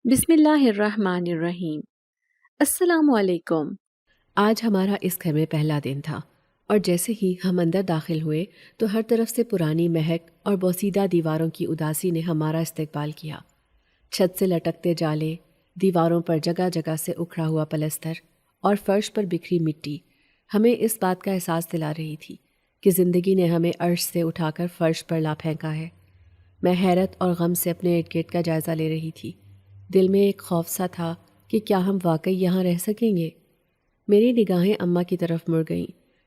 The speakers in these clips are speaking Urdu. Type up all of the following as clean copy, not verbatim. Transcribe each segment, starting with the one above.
بسم اللہ الرحمن الرحیم۔ السلام علیکم۔ آج ہمارا اس گھر میں پہلا دن تھا اور جیسے ہی ہم اندر داخل ہوئے تو ہر طرف سے پرانی مہک اور بوسیدہ دیواروں کی اداسی نے ہمارا استقبال کیا۔ چھت سے لٹکتے جالے، دیواروں پر جگہ جگہ سے اکھڑا ہوا پلستر اور فرش پر بکھری مٹی ہمیں اس بات کا احساس دلا رہی تھی کہ زندگی نے ہمیں عرش سے اٹھا کر فرش پر لا پھینکا ہے۔ میں حیرت اور غم سے اپنے ارد گرد کا جائزہ لے رہی تھی۔ دل میں ایک خوف سا تھا کہ کیا ہم واقعی یہاں رہ سکیں گے۔ میری نگاہیں اماں کی طرف مڑ گئیں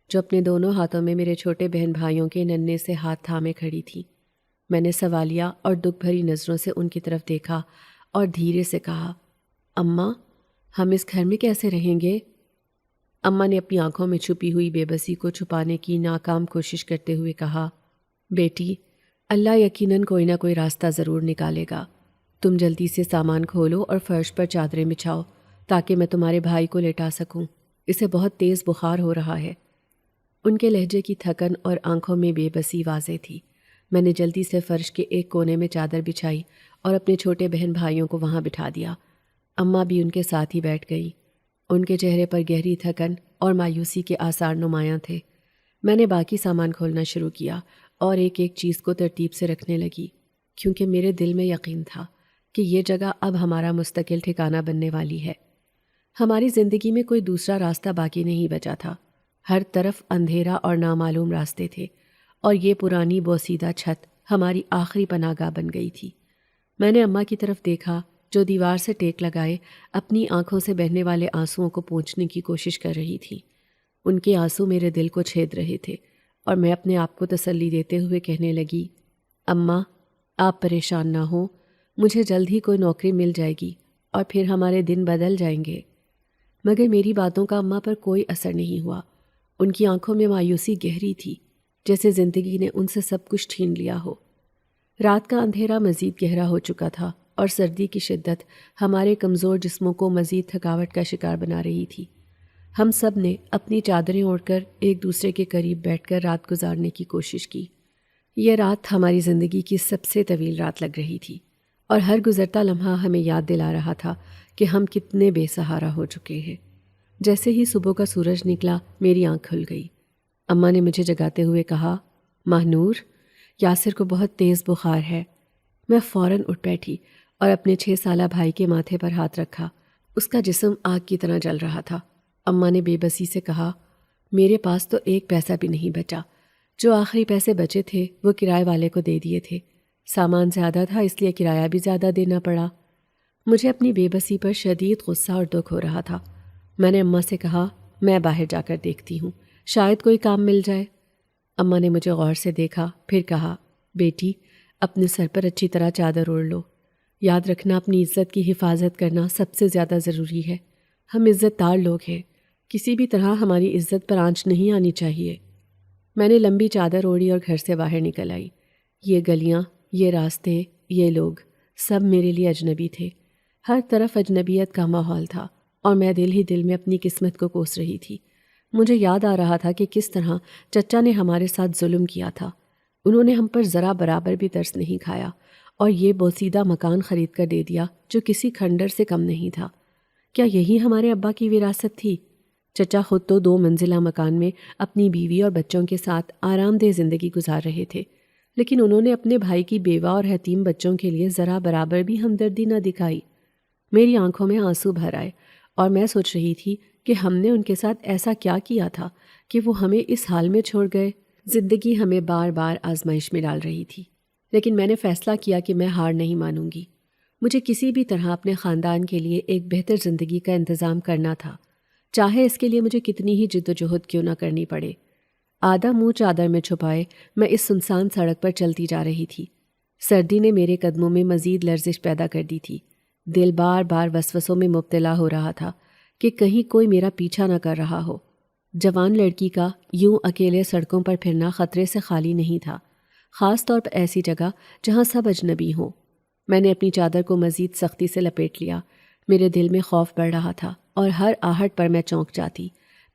جو اپنے دونوں ہاتھوں میں میرے چھوٹے بہن بھائیوں کے ننھے سے ہاتھ تھامے کھڑی تھیں۔ میں نے سوالیہ اور دکھ بھری نظروں سے ان کی طرف دیکھا اور دھیرے سے کہا، اماں، ہم اس گھر میں کیسے رہیں گے؟ اماں نے اپنی آنکھوں میں چھپی ہوئی بے بسی کو چھپانے کی ناکام کوشش کرتے ہوئے کہا، بیٹی، اللہ یقیناً کوئی نہ کوئی راستہ ضرور نکالے گا۔ تم جلدی سے سامان کھولو اور فرش پر چادریں بچھاؤ تاکہ میں تمہارے بھائی کو لٹا سکوں۔ اسے بہت تیز بخار ہو رہا ہے۔ ان کے لہجے کی تھکن اور آنکھوں میں بے بسی واضح تھی۔ میں نے جلدی سے فرش کے ایک کونے میں چادر بچھائی اور اپنے چھوٹے بہن بھائیوں کو وہاں بٹھا دیا۔ اماں بھی ان کے ساتھ ہی بیٹھ گئیں۔ ان کے چہرے پر گہری تھکن اور مایوسی کے آثار نمایاں تھے۔ میں نے باقی سامان کھولنا شروع کیا اور ایک ایک چیز کو ترتیب سے رکھنے لگی، کیونکہ میرے دل میں یقین تھا کہ یہ جگہ اب ہمارا مستقل ٹھکانہ بننے والی ہے۔ ہماری زندگی میں کوئی دوسرا راستہ باقی نہیں بچا تھا۔ ہر طرف اندھیرا اور نامعلوم راستے تھے، اور یہ پرانی بوسیدہ چھت ہماری آخری پناہ گاہ بن گئی تھی۔ میں نے اماں کی طرف دیکھا جو دیوار سے ٹیک لگائے اپنی آنکھوں سے بہنے والے آنسوؤں کو پونچھنے کی کوشش کر رہی تھی۔ ان کے آنسو میرے دل کو چھید رہے تھے اور میں اپنے آپ کو تسلی دیتے ہوئے کہنے لگی، اماں، آپ پریشان نہ ہوں، مجھے جلد ہی کوئی نوکری مل جائے گی اور پھر ہمارے دن بدل جائیں گے۔ مگر میری باتوں کا اماں پر کوئی اثر نہیں ہوا۔ ان کی آنکھوں میں مایوسی گہری تھی، جیسے زندگی نے ان سے سب کچھ چھین لیا ہو۔ رات کا اندھیرا مزید گہرا ہو چکا تھا اور سردی کی شدت ہمارے کمزور جسموں کو مزید تھکاوٹ کا شکار بنا رہی تھی۔ ہم سب نے اپنی چادریں اوڑھ کر ایک دوسرے کے قریب بیٹھ کر رات گزارنے کی کوشش کی۔ یہ رات ہماری زندگی کی سب سے طویل رات لگ رہی تھی، اور ہر گزرتا لمحہ ہمیں یاد دلا رہا تھا کہ ہم کتنے بے سہارا ہو چکے ہیں۔ جیسے ہی صبح کا سورج نکلا، میری آنکھ کھل گئی۔ اماں نے مجھے جگاتے ہوئے کہا، ماہنور، یاسر کو بہت تیز بخار ہے۔ میں فوراً اٹھ بیٹھی اور اپنے 6 سالہ بھائی کے ماتھے پر ہاتھ رکھا۔ اس کا جسم آگ کی طرح جل رہا تھا۔ اماں نے بے بسی سے کہا، میرے پاس تو ایک پیسہ بھی نہیں بچا۔ جو آخری پیسے بچے تھے وہ کرائے والے کو دے دیے تھے۔ سامان زیادہ تھا، اس لیے کرایہ بھی زیادہ دینا پڑا۔ مجھے اپنی بے بسی پر شدید غصہ اور دکھ ہو رہا تھا۔ میں نے اماں سے کہا، میں باہر جا کر دیکھتی ہوں، شاید کوئی کام مل جائے۔ اماں نے مجھے غور سے دیکھا، پھر کہا، بیٹی، اپنے سر پر اچھی طرح چادر اوڑھ لو۔ یاد رکھنا، اپنی عزت کی حفاظت کرنا سب سے زیادہ ضروری ہے۔ ہم عزت دار لوگ ہیں، کسی بھی طرح ہماری عزت پر آنچ نہیں آنی چاہیے۔ میں نے لمبی چادر اوڑھی اور گھر سے باہر نکل آئی۔ یہ گلیاں، یہ راستے، یہ لوگ، سب میرے لیے اجنبی تھے۔ ہر طرف اجنبیت کا ماحول تھا اور میں دل ہی دل میں اپنی قسمت کو کوس رہی تھی۔ مجھے یاد آ رہا تھا کہ کس طرح چچا نے ہمارے ساتھ ظلم کیا تھا۔ انہوں نے ہم پر ذرا برابر بھی ترس نہیں کھایا اور یہ بوسیدہ مکان خرید کر دے دیا جو کسی کھنڈر سے کم نہیں تھا۔ کیا یہی ہمارے ابا کی وراثت تھی؟ چچا خود تو 2 منزلہ مکان میں اپنی بیوی اور بچوں کے ساتھ آرام دہ زندگی گزار رہے تھے، لیکن انہوں نے اپنے بھائی کی بیوہ اور یتیم بچوں کے لیے ذرا برابر بھی ہمدردی نہ دکھائی۔ میری آنکھوں میں آنسو بھر آئے اور میں سوچ رہی تھی کہ ہم نے ان کے ساتھ ایسا کیا کیا تھا کہ وہ ہمیں اس حال میں چھوڑ گئے۔ زندگی ہمیں بار بار آزمائش میں ڈال رہی تھی، لیکن میں نے فیصلہ کیا کہ میں ہار نہیں مانوں گی۔ مجھے کسی بھی طرح اپنے خاندان کے لیے ایک بہتر زندگی کا انتظام کرنا تھا، چاہے اس کے لیے مجھے کتنی ہی جد و جہد کیوں نہ کرنی پڑے۔ آدھا منہ چادر میں چھپائے میں اس سنسان سڑک پر چلتی جا رہی تھی۔ سردی نے میرے قدموں میں مزید لرزش پیدا کر دی تھی۔ دل بار بار وسوسوں میں مبتلا ہو رہا تھا کہ کہیں کوئی میرا پیچھا نہ کر رہا ہو۔ جوان لڑکی کا یوں اکیلے سڑکوں پر پھرنا خطرے سے خالی نہیں تھا، خاص طور پر ایسی جگہ جہاں سب اجنبی ہوں۔ میں نے اپنی چادر کو مزید سختی سے لپیٹ لیا۔ میرے دل میں خوف بڑھ رہا تھا اور ہر آہٹ پر میں چونک جاتی،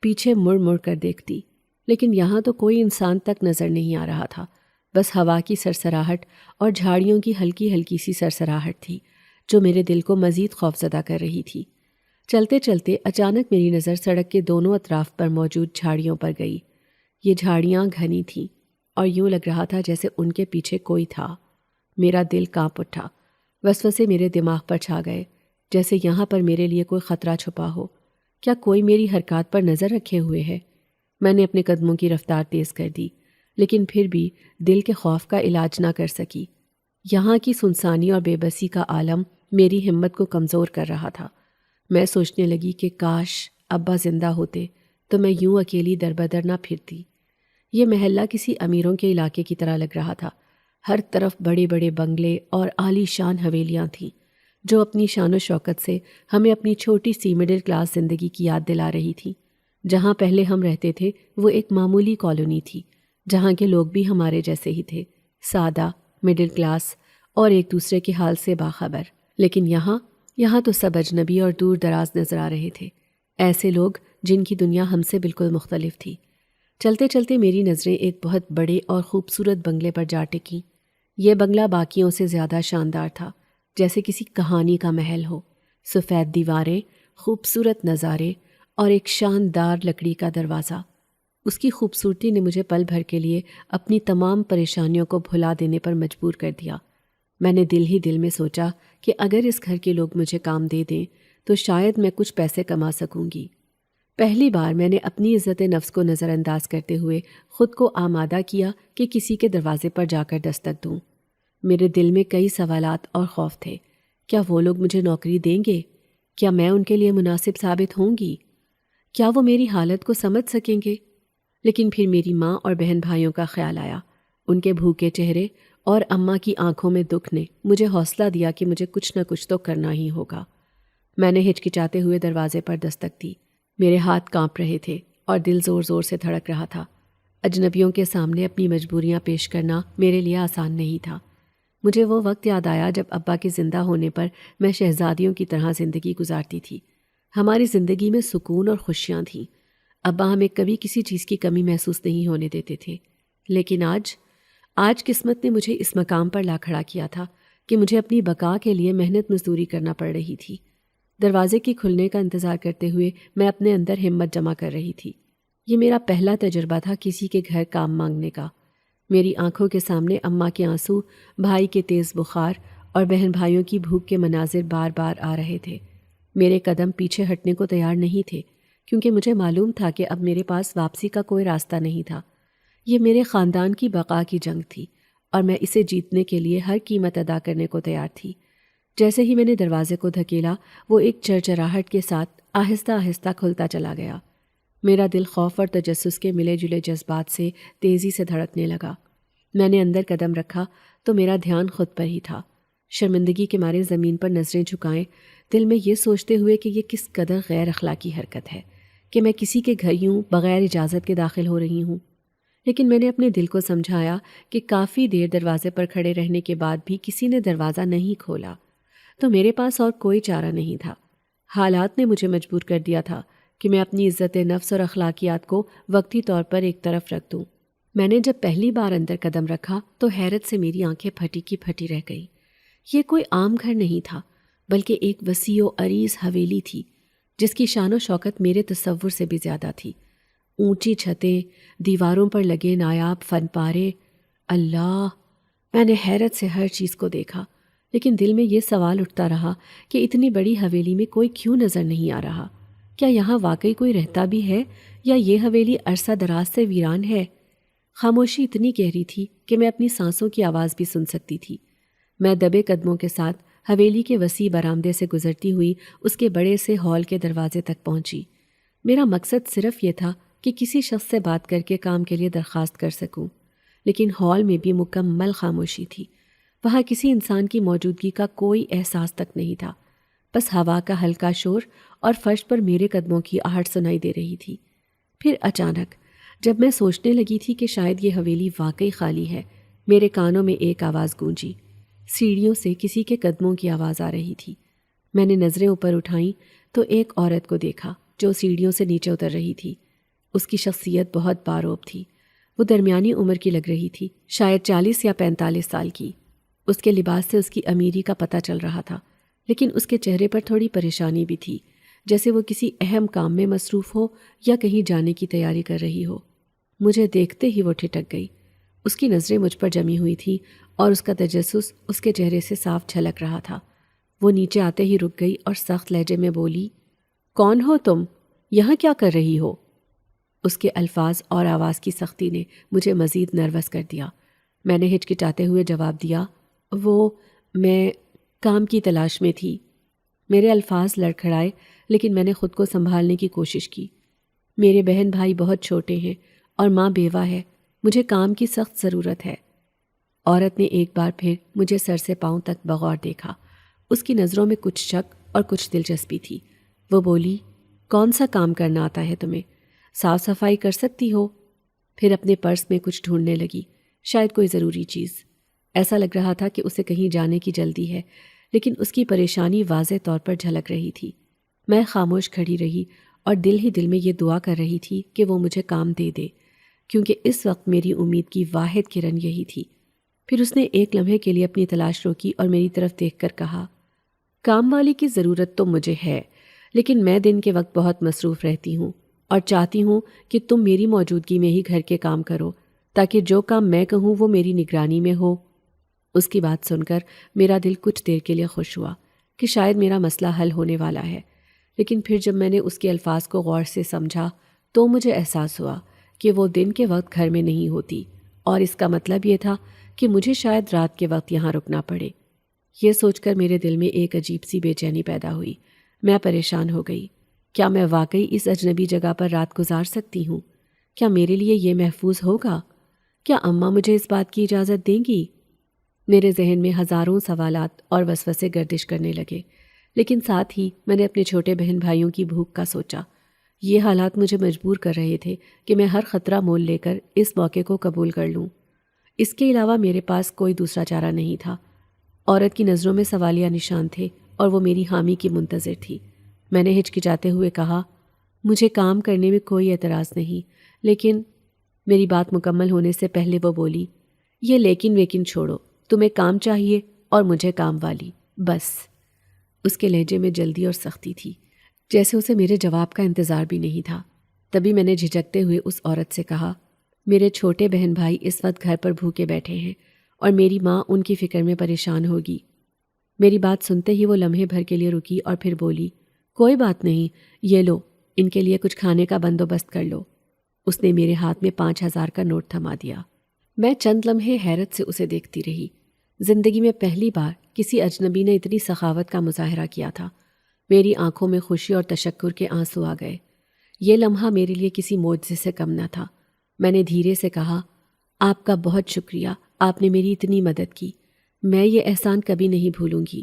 پیچھے مڑ مڑ کر دیکھتی، لیکن یہاں تو کوئی انسان تک نظر نہیں آ رہا تھا۔ بس ہوا کی سرسراہٹ اور جھاڑیوں کی ہلکی ہلکی سی سرسراہٹ تھی جو میرے دل کو مزید خوفزدہ کر رہی تھی۔ چلتے چلتے اچانک میری نظر سڑک کے دونوں اطراف پر موجود جھاڑیوں پر گئی۔ یہ جھاڑیاں گھنی تھیں اور یوں لگ رہا تھا جیسے ان کے پیچھے کوئی تھا۔ میرا دل کانپ اٹھا، وسوسے میرے دماغ پر چھا گئے، جیسے یہاں پر میرے لیے کوئی خطرہ چھپا ہو۔ کیا کوئی میری حرکات پر نظر رکھے ہوئے ہے؟ میں نے اپنے قدموں کی رفتار تیز کر دی، لیکن پھر بھی دل کے خوف کا علاج نہ کر سکی۔ یہاں کی سنسانی اور بے بسی کا عالم میری ہمت کو کمزور کر رہا تھا۔ میں سوچنے لگی کہ کاش ابا زندہ ہوتے تو میں یوں اکیلی دربدر نہ پھرتی۔ یہ محلہ کسی امیروں کے علاقے کی طرح لگ رہا تھا۔ ہر طرف بڑے بڑے بنگلے اور عالی شان حویلیاں تھیں، جو اپنی شان و شوکت سے ہمیں اپنی چھوٹی سی مڈل کلاس زندگی کی یاد دلا رہی تھی۔ جہاں پہلے ہم رہتے تھے وہ ایک معمولی کالونی تھی، جہاں کے لوگ بھی ہمارے جیسے ہی تھے، سادہ، مڈل کلاس اور ایک دوسرے کے حال سے باخبر۔ لیکن یہاں تو سب اجنبی اور دور دراز نظر آ رہے تھے، ایسے لوگ جن کی دنیا ہم سے بالکل مختلف تھی۔ چلتے چلتے میری نظریں ایک بہت بڑے اور خوبصورت بنگلے پر جا ٹکیں۔ یہ بنگلہ باقیوں سے زیادہ شاندار تھا، جیسے کسی کہانی کا محل ہو۔ سفید دیواریں، خوبصورت نظارے اور ایک شاندار لکڑی کا دروازہ۔ اس کی خوبصورتی نے مجھے پل بھر کے لیے اپنی تمام پریشانیوں کو بھلا دینے پر مجبور کر دیا۔ میں نے دل ہی دل میں سوچا کہ اگر اس گھر کے لوگ مجھے کام دے دیں تو شاید میں کچھ پیسے کما سکوں گی۔ پہلی بار میں نے اپنی عزت نفس کو نظر انداز کرتے ہوئے خود کو آمادہ کیا کہ کسی کے دروازے پر جا کر دستک دوں۔ میرے دل میں کئی سوالات اور خوف تھے۔ کیا وہ لوگ مجھے نوکری دیں گے؟ کیا میں ان کے لیے مناسب ثابت ہوں گی؟ کیا وہ میری حالت کو سمجھ سکیں گے؟ لیکن پھر میری ماں اور بہن بھائیوں کا خیال آیا۔ ان کے بھوکے چہرے اور اماں کی آنکھوں میں دکھ نے مجھے حوصلہ دیا کہ مجھے کچھ نہ کچھ تو کرنا ہی ہوگا۔ میں نے ہچکچاتے ہوئے دروازے پر دستک دی۔ میرے ہاتھ کانپ رہے تھے اور دل زور زور سے دھڑک رہا تھا۔ اجنبیوں کے سامنے اپنی مجبوریاں پیش کرنا میرے لیے آسان نہیں تھا۔ مجھے وہ وقت یاد آیا جب ابا کے زندہ ہونے پر میں شہزادیوں کی طرح زندگی گزارتی تھی۔ ہماری زندگی میں سکون اور خوشیاں تھیں۔ ابا ہمیں کبھی کسی چیز کی کمی محسوس نہیں ہونے دیتے تھے۔ لیکن آج قسمت نے مجھے اس مقام پر لا کھڑا کیا تھا کہ مجھے اپنی بقا کے لیے محنت مزدوری کرنا پڑ رہی تھی۔ دروازے کے کھلنے کا انتظار کرتے ہوئے میں اپنے اندر ہمت جمع کر رہی تھی۔ یہ میرا پہلا تجربہ تھا کسی کے گھر کام مانگنے کا۔ میری آنکھوں کے سامنے اماں کے آنسو، بھائی کے تیز بخار اور بہن بھائیوں کی بھوک کے مناظر بار بار آ رہے تھے۔ میرے قدم پیچھے ہٹنے کو تیار نہیں تھے، کیونکہ مجھے معلوم تھا کہ اب میرے پاس واپسی کا کوئی راستہ نہیں تھا۔ یہ میرے خاندان کی بقا کی جنگ تھی اور میں اسے جیتنے کے لیے ہر قیمت ادا کرنے کو تیار تھی۔ جیسے ہی میں نے دروازے کو دھکیلا، وہ ایک چرچراہٹ کے ساتھ آہستہ آہستہ کھلتا چلا گیا۔ میرا دل خوف اور تجسس کے ملے جلے جذبات سے تیزی سے دھڑکنے لگا۔ میں نے اندر قدم رکھا تو میرا دھیان خود پر ہی تھا۔ شرمندگی کے مارے زمین پر نظریں جھکائیں، دل میں یہ سوچتے ہوئے کہ یہ کس قدر غیر اخلاقی حرکت ہے کہ میں کسی کے گھر یوں بغیر اجازت کے داخل ہو رہی ہوں۔ لیکن میں نے اپنے دل کو سمجھایا کہ کافی دیر دروازے پر کھڑے رہنے کے بعد بھی کسی نے دروازہ نہیں کھولا، تو میرے پاس اور کوئی چارہ نہیں تھا۔ حالات نے مجھے مجبور کر دیا تھا کہ میں اپنی عزت نفس اور اخلاقیات کو وقتی طور پر ایک طرف رکھ دوں۔ میں نے جب پہلی بار اندر قدم رکھا تو حیرت سے میری آنکھیں پھٹی کی پھٹی رہ گئیں۔ یہ کوئی عام گھر نہیں تھا، بلکہ ایک وسیع و عریض حویلی تھی، جس کی شان و شوکت میرے تصور سے بھی زیادہ تھی۔ اونچی چھتیں، دیواروں پر لگے نایاب فن پارے، اللہ! میں نے حیرت سے ہر چیز کو دیکھا، لیکن دل میں یہ سوال اٹھتا رہا کہ اتنی بڑی حویلی میں کوئی کیوں نظر نہیں آ رہا؟ کیا یہاں واقعی کوئی رہتا بھی ہے یا یہ حویلی عرصہ دراز سے ویران ہے؟ خاموشی اتنی گہری تھی کہ میں اپنی سانسوں کی آواز بھی سن سکتی تھی۔ میں دبے قدموں کے ساتھ حویلی کے وسیع برآمدے سے گزرتی ہوئی اس کے بڑے سے ہال کے دروازے تک پہنچی۔ میرا مقصد صرف یہ تھا کہ کسی شخص سے بات کر کے کام کے لیے درخواست کر سکوں، لیکن ہال میں بھی مکمل خاموشی تھی۔ وہاں کسی انسان کی موجودگی کا کوئی احساس تک نہیں تھا، بس ہوا کا ہلکا شور اور فرش پر میرے قدموں کی آہٹ سنائی دے رہی تھی۔ پھر اچانک جب میں سوچنے لگی تھی کہ شاید یہ حویلی واقعی خالی ہے، میرے کانوں میں ایک آواز گونجی۔ سیڑھیوں سے کسی کے قدموں کی آواز آ رہی تھی۔ میں نے نظریں اوپر اٹھائیں تو ایک عورت کو دیکھا جو سیڑھیوں سے نیچے اتر رہی تھی۔ اس کی شخصیت بہت باروب تھی۔ وہ درمیانی عمر کی لگ رہی تھی، شاید 40 یا 45 سال کی۔ اس کے لباس سے اس کی امیری کا پتہ چل رہا تھا، لیکن اس کے چہرے پر تھوڑی پریشانی بھی تھی، جیسے وہ کسی اہم کام میں مصروف ہو یا کہیں جانے کی تیاری کر رہی ہو۔ مجھے دیکھتے ہی وہ ٹھٹک گئی۔ اس کی نظریں مجھ پر جمی ہوئی تھیں اور اس کا تجسس اس کے چہرے سے صاف جھلک رہا تھا۔ وہ نیچے آتے ہی رک گئی اور سخت لہجے میں بولی، کون ہو تم؟ یہاں کیا کر رہی ہو؟ اس کے الفاظ اور آواز کی سختی نے مجھے مزید نروس کر دیا۔ میں نے ہچکچاتے ہوئے جواب دیا، میں کام کی تلاش میں تھی۔ میرے الفاظ لڑکھڑائے، لیکن میں نے خود کو سنبھالنے کی کوشش کی۔ میرے بہن بھائی بہت چھوٹے ہیں اور ماں بیوہ ہے، مجھے کام کی سخت ضرورت ہے۔ عورت نے ایک بار پھر مجھے سر سے پاؤں تک بغور دیکھا۔ اس کی نظروں میں کچھ شک اور کچھ دلچسپی تھی۔ وہ بولی، کون سا کام کرنا آتا ہے تمہیں؟ صاف صفائی کر سکتی ہو؟ پھر اپنے پرس میں کچھ ڈھونڈنے لگی، شاید کوئی ضروری چیز۔ ایسا لگ رہا تھا کہ اسے کہیں جانے کی جلدی ہے، لیکن اس کی پریشانی واضح طور پر جھلک رہی تھی۔ میں خاموش کھڑی رہی اور دل ہی دل میں یہ دعا کر رہی تھی کہ وہ مجھے کام دے دے، کیونکہ اس وقت میری امید کی واحد کرن یہی تھی۔ پھر اس نے ایک لمحے کے لیے اپنی تلاش روکی اور میری طرف دیکھ کر کہا، کام والی کی ضرورت تو مجھے ہے، لیکن میں دن کے وقت بہت مصروف رہتی ہوں اور چاہتی ہوں کہ تم میری موجودگی میں ہی گھر کے کام کرو، تاکہ جو کام میں کہوں وہ میری نگرانی میں ہو۔ اس کی بات سن کر میرا دل کچھ دیر کے لیے خوش ہوا کہ شاید میرا مسئلہ حل ہونے والا ہے، لیکن پھر جب میں نے اس کے الفاظ کو غور سے سمجھا تو مجھے احساس ہوا کہ وہ دن کے وقت گھر میں نہیں ہوتی، اور اس کا مطلب یہ تھا کہ مجھے شاید رات کے وقت یہاں رکنا پڑے۔ یہ سوچ کر میرے دل میں ایک عجیب سی بے چینی پیدا ہوئی۔ میں پریشان ہو گئی۔ کیا میں واقعی اس اجنبی جگہ پر رات گزار سکتی ہوں؟ کیا میرے لیے یہ محفوظ ہوگا؟ کیا اماں مجھے اس بات کی اجازت دیں گی؟ میرے ذہن میں ہزاروں سوالات اور وسوسے گردش کرنے لگے، لیکن ساتھ ہی میں نے اپنے چھوٹے بہن بھائیوں کی بھوک کا سوچا۔ یہ حالات مجھے مجبور کر رہے تھے کہ میں ہر خطرہ مول لے کر اس موقع کو قبول کر لوں۔ اس کے علاوہ میرے پاس کوئی دوسرا چارہ نہیں تھا۔ عورت کی نظروں میں سوالیہ نشان تھے اور وہ میری حامی کی منتظر تھی۔ میں نے ہچکچاتے ہوئے کہا، مجھے کام کرنے میں کوئی اعتراض نہیں، لیکن میری بات مکمل ہونے سے پہلے وہ بولی، یہ لیکن چھوڑو، تمہیں کام چاہیے اور مجھے کام والی، بس۔ اس کے لہجے میں جلدی اور سختی تھی، جیسے اسے میرے جواب کا انتظار بھی نہیں تھا۔ تبھی میں نے جھجکتے ہوئے اس عورت سے کہا، میرے چھوٹے بہن بھائی اس وقت گھر پر بھوکے بیٹھے ہیں اور میری ماں ان کی فکر میں پریشان ہوگی۔ میری بات سنتے ہی وہ لمحے بھر کے لیے رکی اور پھر بولی، کوئی بات نہیں، یہ لو، ان کے لیے کچھ کھانے کا بندوبست کر لو۔ اس نے میرے ہاتھ میں 5,000 کا نوٹ تھما دیا۔ میں چند لمحے حیرت سے اسے دیکھتی رہی۔ زندگی میں پہلی بار کسی اجنبی نے اتنی سخاوت کا مظاہرہ کیا تھا۔ میری آنکھوں میں خوشی اور تشکر کے آنسو آ گئے۔ یہ لمحہ میرے لیے کسی معجزے سے کم نہ تھا۔ میں نے دھیرے سے کہا، آپ کا بہت شکریہ، آپ نے میری اتنی مدد کی، میں یہ احسان کبھی نہیں بھولوں گی۔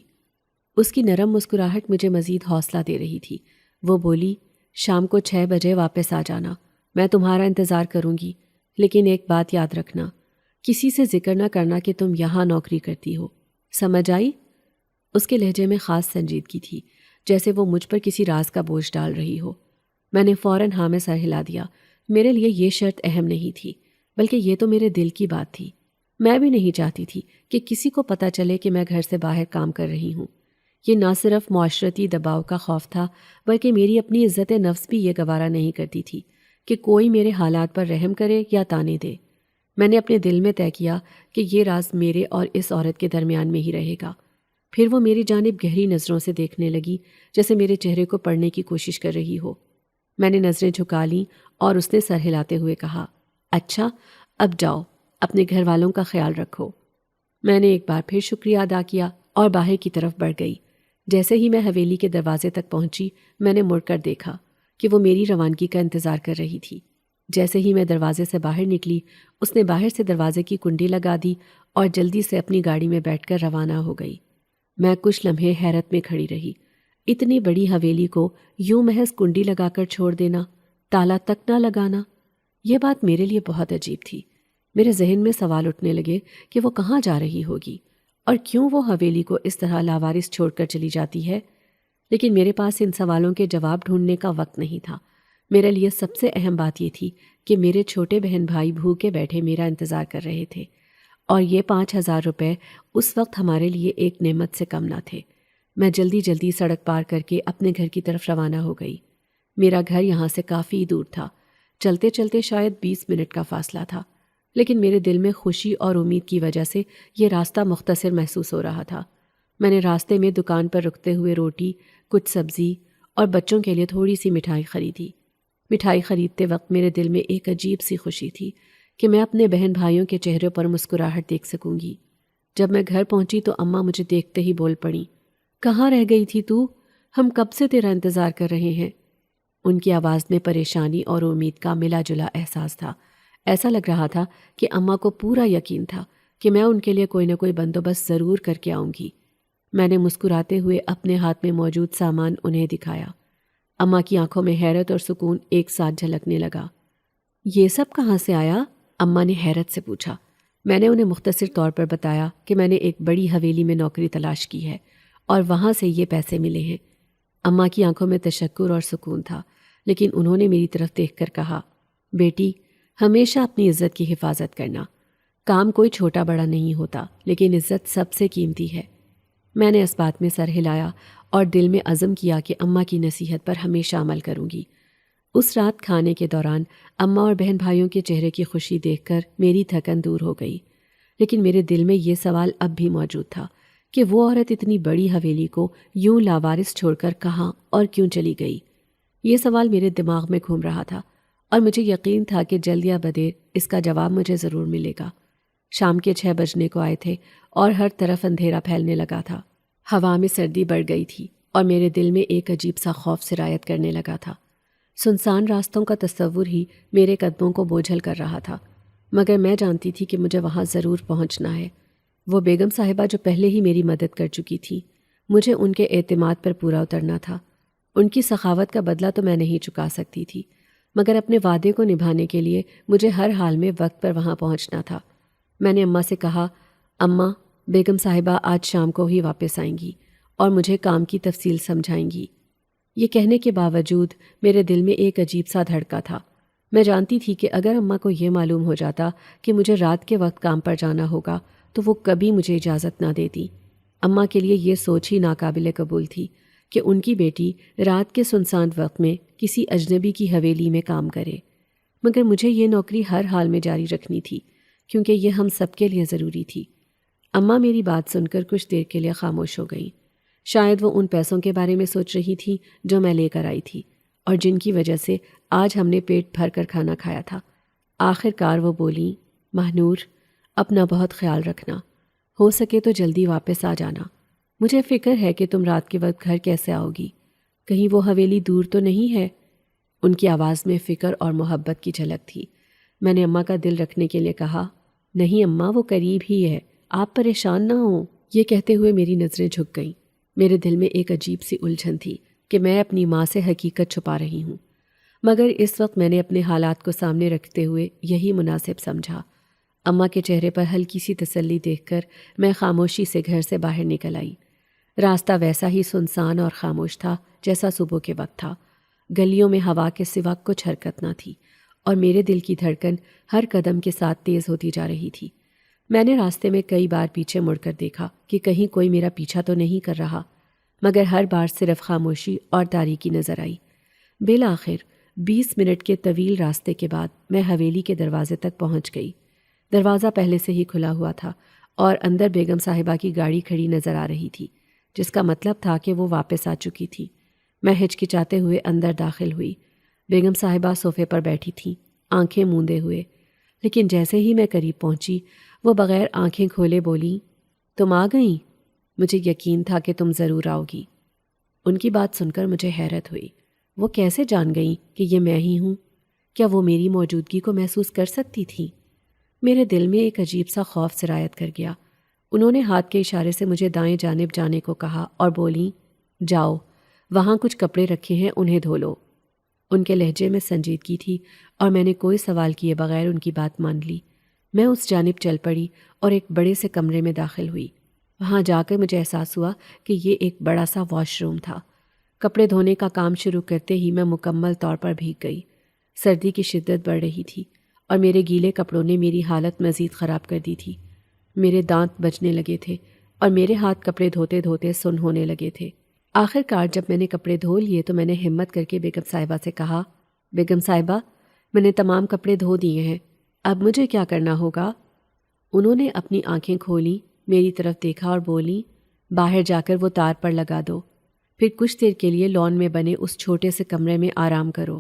اس کی نرم مسکراہٹ مجھے مزید حوصلہ دے رہی تھی۔ وہ بولی، شام کو 6 بجے واپس آ جانا، میں تمہارا انتظار کروں گی، لیکن ایک بات یاد رکھنا، کسی سے ذکر نہ کرنا کہ تم یہاں نوکری کرتی ہو، سمجھ آئی؟ اس کے لہجے میں خاص سنجیدگی تھی، جیسے وہ مجھ پر کسی راز کا بوجھ ڈال رہی ہو۔ میں نے فوراً ہاں میں سر ہلا دیا۔ میرے لیے یہ شرط اہم نہیں تھی، بلکہ یہ تو میرے دل کی بات تھی۔ میں بھی نہیں چاہتی تھی کہ کسی کو پتہ چلے کہ میں گھر سے باہر کام کر رہی ہوں۔ یہ نہ صرف معاشرتی دباؤ کا خوف تھا، بلکہ میری اپنی عزت نفس بھی یہ گوارا نہیں کرتی تھی کہ کوئی میرے حالات پر رحم کرے یا طعنے دے۔ میں نے اپنے دل میں طے کیا کہ یہ راز میرے اور اس عورت کے درمیان میں ہی رہے گا۔ پھر وہ میری جانب گہری نظروں سے دیکھنے لگی، جیسے میرے چہرے کو پڑھنے کی کوشش کر رہی ہو۔ میں نے نظریں جھکا لیں اور اس نے سر ہلاتے ہوئے کہا، اچھا، اب جاؤ، اپنے گھر والوں کا خیال رکھو۔ میں نے ایک بار پھر شکریہ ادا کیا اور باہر کی طرف بڑھ گئی۔ جیسے ہی میں حویلی کے دروازے تک پہنچی، میں نے مڑ کر دیکھا کہ وہ میری روانگی کا انتظار کر رہی تھی۔ جیسے ہی میں دروازے سے باہر نکلی، اس نے باہر سے دروازے کی کنڈی لگا دی اور جلدی سے اپنی گاڑی میں بیٹھ کر روانہ ہو گئی۔ میں کچھ لمحے حیرت میں کھڑی رہی۔ اتنی بڑی حویلی کو یوں محض کنڈی لگا کر چھوڑ دینا، تالا تک نہ لگانا، یہ بات میرے لیے بہت عجیب تھی۔ میرے ذہن میں سوال اٹھنے لگے کہ وہ کہاں جا رہی ہوگی اور کیوں وہ حویلی کو اس طرح لاوارث چھوڑ کر چلی جاتی ہے، لیکن میرے پاس ان سوالوں کے جواب ڈھونڈنے کا وقت نہیں تھا۔ میرے لیے سب سے اہم بات یہ تھی کہ میرے چھوٹے بہن بھائی بھوکے بیٹھے میرا انتظار کر رہے تھے، اور یہ 5,000 روپے اس وقت ہمارے لیے ایک نعمت سے کم نہ تھے۔ میں جلدی جلدی سڑک پار کر کے اپنے گھر کی طرف روانہ ہو گئی۔ میرا گھر یہاں سے کافی دور تھا، چلتے چلتے شاید 20 منٹ کا فاصلہ تھا، لیکن میرے دل میں خوشی اور امید کی وجہ سے یہ راستہ مختصر محسوس ہو رہا تھا۔ میں نے راستے میں دکان پر رکتے ہوئے روٹی، کچھ سبزی اور بچوں کے لیے تھوڑی سی مٹھائی خریدی۔ مٹھائی خریدتے وقت میرے دل میں ایک عجیب سی خوشی تھی کہ میں اپنے بہن بھائیوں کے چہرے پر مسکراہٹ دیکھ سکوں گی۔ جب میں گھر پہنچی تو اماں مجھے دیکھتے ہی بول پڑیں، کہاں رہ گئی تھی تو؟ ہم کب سے تیرا انتظار کر رہے ہیں۔ ان کی آواز میں پریشانی اور امید کا ملا جلا احساس تھا۔ ایسا لگ رہا تھا کہ اماں کو پورا یقین تھا کہ میں ان کے لیے کوئی نہ کوئی بندوبست ضرور کر کے آؤں گی۔ میں نے مسکراتے ہوئے اپنے ہاتھ میں موجود سامان انہیں دکھایا۔ اماں کی آنکھوں میں حیرت اور سکون ایک ساتھ جھلکنے لگا۔ یہ سب کہاں سے آیا؟ اماں نے حیرت سے پوچھا۔ میں نے انہیں مختصر طور پر بتایا کہ میں نے ایک بڑی حویلی میں نوکری تلاش کی ہے اور وہاں سے یہ پیسے ملے ہیں۔ اماں کی آنکھوں میں تشکر اور سکون تھا، لیکن انہوں نے میری طرف دیکھ کر کہا، بیٹی، ہمیشہ اپنی عزت کی حفاظت کرنا۔ کام کوئی چھوٹا بڑا نہیں ہوتا، لیکن عزت سب سے قیمتی ہے۔ میں نے اس بات میں سر ہلایا اور دل میں عزم کیا کہ اماں کی نصیحت پر ہمیشہ عمل کروں گی۔ اس رات کھانے کے دوران اماں اور بہن بھائیوں کے چہرے کی خوشی دیکھ کر میری تھکن دور ہو گئی، لیکن میرے دل میں یہ سوال اب بھی موجود تھا کہ وہ عورت اتنی بڑی حویلی کو یوں لاوارث چھوڑ کر کہاں اور کیوں چلی گئی۔ یہ سوال میرے دماغ میں گھوم رہا تھا اور مجھے یقین تھا کہ جلد یا بدیر اس کا جواب مجھے ضرور ملے گا۔ شام کے 6 بجنے کو آئے تھے اور ہر طرف اندھیرا پھیلنے لگا تھا۔ ہوا میں سردی بڑھ گئی تھی اور میرے دل میں ایک عجیب سا خوف سرایت کرنے لگا تھا۔ سنسان راستوں کا تصور ہی میرے قدموں کو بوجھل کر رہا تھا، مگر میں جانتی تھی کہ مجھے وہاں ضرور پہنچنا ہے۔ وہ بیگم صاحبہ جو پہلے ہی میری مدد کر چکی تھی، مجھے ان کے اعتماد پر پورا اترنا تھا۔ ان کی سخاوت کا بدلہ تو میں نہیں چکا سکتی تھی، مگر اپنے وعدے کو نبھانے کے لیے مجھے ہر حال میں وقت پر وہاں پہنچنا تھا۔ میں نے اماں سے کہا، اماں، بیگم صاحبہ آج شام کو ہی واپس آئیں گی اور مجھے کام کی تفصیل سمجھائیں گی۔ یہ کہنے کے باوجود میرے دل میں ایک عجیب سا دھڑکا تھا۔ میں جانتی تھی کہ اگر اماں کو یہ معلوم ہو جاتا کہ مجھے رات کے وقت کام پر جانا ہوگا تو وہ کبھی مجھے اجازت نہ دیتی۔ اماں کے لیے یہ سوچ ہی ناقابل قبول تھی کہ ان کی بیٹی رات کے سنسان وقت میں کسی اجنبی کی حویلی میں کام کرے، مگر مجھے یہ نوکری ہر حال میں جاری رکھنی تھی کیونکہ یہ ہم سب کے لیے ضروری تھی۔ اماں میری بات سن کر کچھ دیر کے لیے خاموش ہو گئیں۔ شاید وہ ان پیسوں کے بارے میں سوچ رہی تھی جو میں لے کر آئی تھی اور جن کی وجہ سے آج ہم نے پیٹ بھر کر کھانا کھایا تھا۔ آخر کار وہ بولیں، ماہنور، اپنا بہت خیال رکھنا، ہو سکے تو جلدی واپس آ جانا۔ مجھے فکر ہے کہ تم رات کے وقت گھر کیسے آؤ گی، کہیں وہ حویلی دور تو نہیں ہے؟ ان کی آواز میں فکر اور محبت کی جھلک تھی۔ میں نے اماں کا دل رکھنے کے لیے کہا، نہیں اماں، وہ قریب ہی ہے، آپ پریشان نہ ہوں۔ یہ کہتے ہوئے میری نظریں جھک گئیں۔ میرے دل میں ایک عجیب سی الجھن تھی کہ میں اپنی ماں سے حقیقت چھپا رہی ہوں، مگر اس وقت میں نے اپنے حالات کو سامنے رکھتے ہوئے یہی مناسب سمجھا۔ اماں کے چہرے پر ہلکی سی تسلی دیکھ کر میں خاموشی سے گھر سے باہر نکل آئی۔ راستہ ویسا ہی سنسان اور خاموش تھا جیسا صبح کے وقت تھا۔ گلیوں میں ہوا کے سوا کچھ حرکت نہ تھی اور میرے دل کی دھڑکن ہر قدم کے ساتھ تیز ہوتی جا رہی تھی۔ میں نے راستے میں کئی بار پیچھے مڑ کر دیکھا کہ کہیں کوئی میرا پیچھا تو نہیں کر رہا، مگر ہر بار صرف خاموشی اور تاریکی نظر آئی۔ بالآخر 20 منٹ کے طویل راستے کے بعد میں حویلی کے دروازے تک پہنچ گئی۔ دروازہ پہلے سے ہی کھلا ہوا تھا اور اندر بیگم صاحبہ کی گاڑی کھڑی نظر آ رہی تھی، جس کا مطلب تھا کہ وہ واپس آ چکی تھی۔ میں ہچکچاتے ہوئے اندر داخل ہوئی۔ بیگم صاحبہ صوفے پر بیٹھی تھیں، آنکھیں موندے ہوئے، لیکن جیسے ہی میں قریب پہنچی وہ بغیر آنکھیں کھولے بولی، تم آ گئیں؟ مجھے یقین تھا کہ تم ضرور آؤ گی۔ ان کی بات سن کر مجھے حیرت ہوئی۔ وہ کیسے جان گئیں کہ یہ میں ہی ہوں؟ کیا وہ میری موجودگی کو محسوس کر سکتی تھیں؟ میرے دل میں ایک عجیب سا خوف سرایت کر گیا۔ انہوں نے ہاتھ کے اشارے سے مجھے دائیں جانب جانے کو کہا اور بولیں، جاؤ، وہاں کچھ کپڑے رکھے ہیں، انہیں دھو لو۔ ان کے لہجے میں سنجیدگی تھی اور میں نے کوئی سوال کیے بغیر ان کی بات مان لی۔ میں اس جانب چل پڑی اور ایک بڑے سے کمرے میں داخل ہوئی۔ وہاں جا کر مجھے احساس ہوا کہ یہ ایک بڑا سا واش روم تھا۔ کپڑے دھونے کا کام شروع کرتے ہی میں مکمل طور پر بھیگ گئی۔ سردی کی شدت بڑھ رہی تھی اور میرے گیلے کپڑوں نے میری حالت مزید خراب کر دی تھی۔ میرے دانت بجنے لگے تھے اور میرے ہاتھ کپڑے دھوتے دھوتے سن ہونے لگے تھے۔ آخر کار جب میں نے کپڑے دھو لیے تو میں نے ہمت کر کے بیگم صاحبہ سے کہا، بیگم صاحبہ میں نے تمام کپڑے دھو دیے ہیں، اب مجھے کیا کرنا ہوگا؟ انہوں نے اپنی آنکھیں کھولیں، میری طرف دیکھا اور بولیں، باہر جا کر وہ تار پر لگا دو، پھر کچھ دیر کے لیے لان میں بنے اس چھوٹے سے کمرے میں آرام کرو،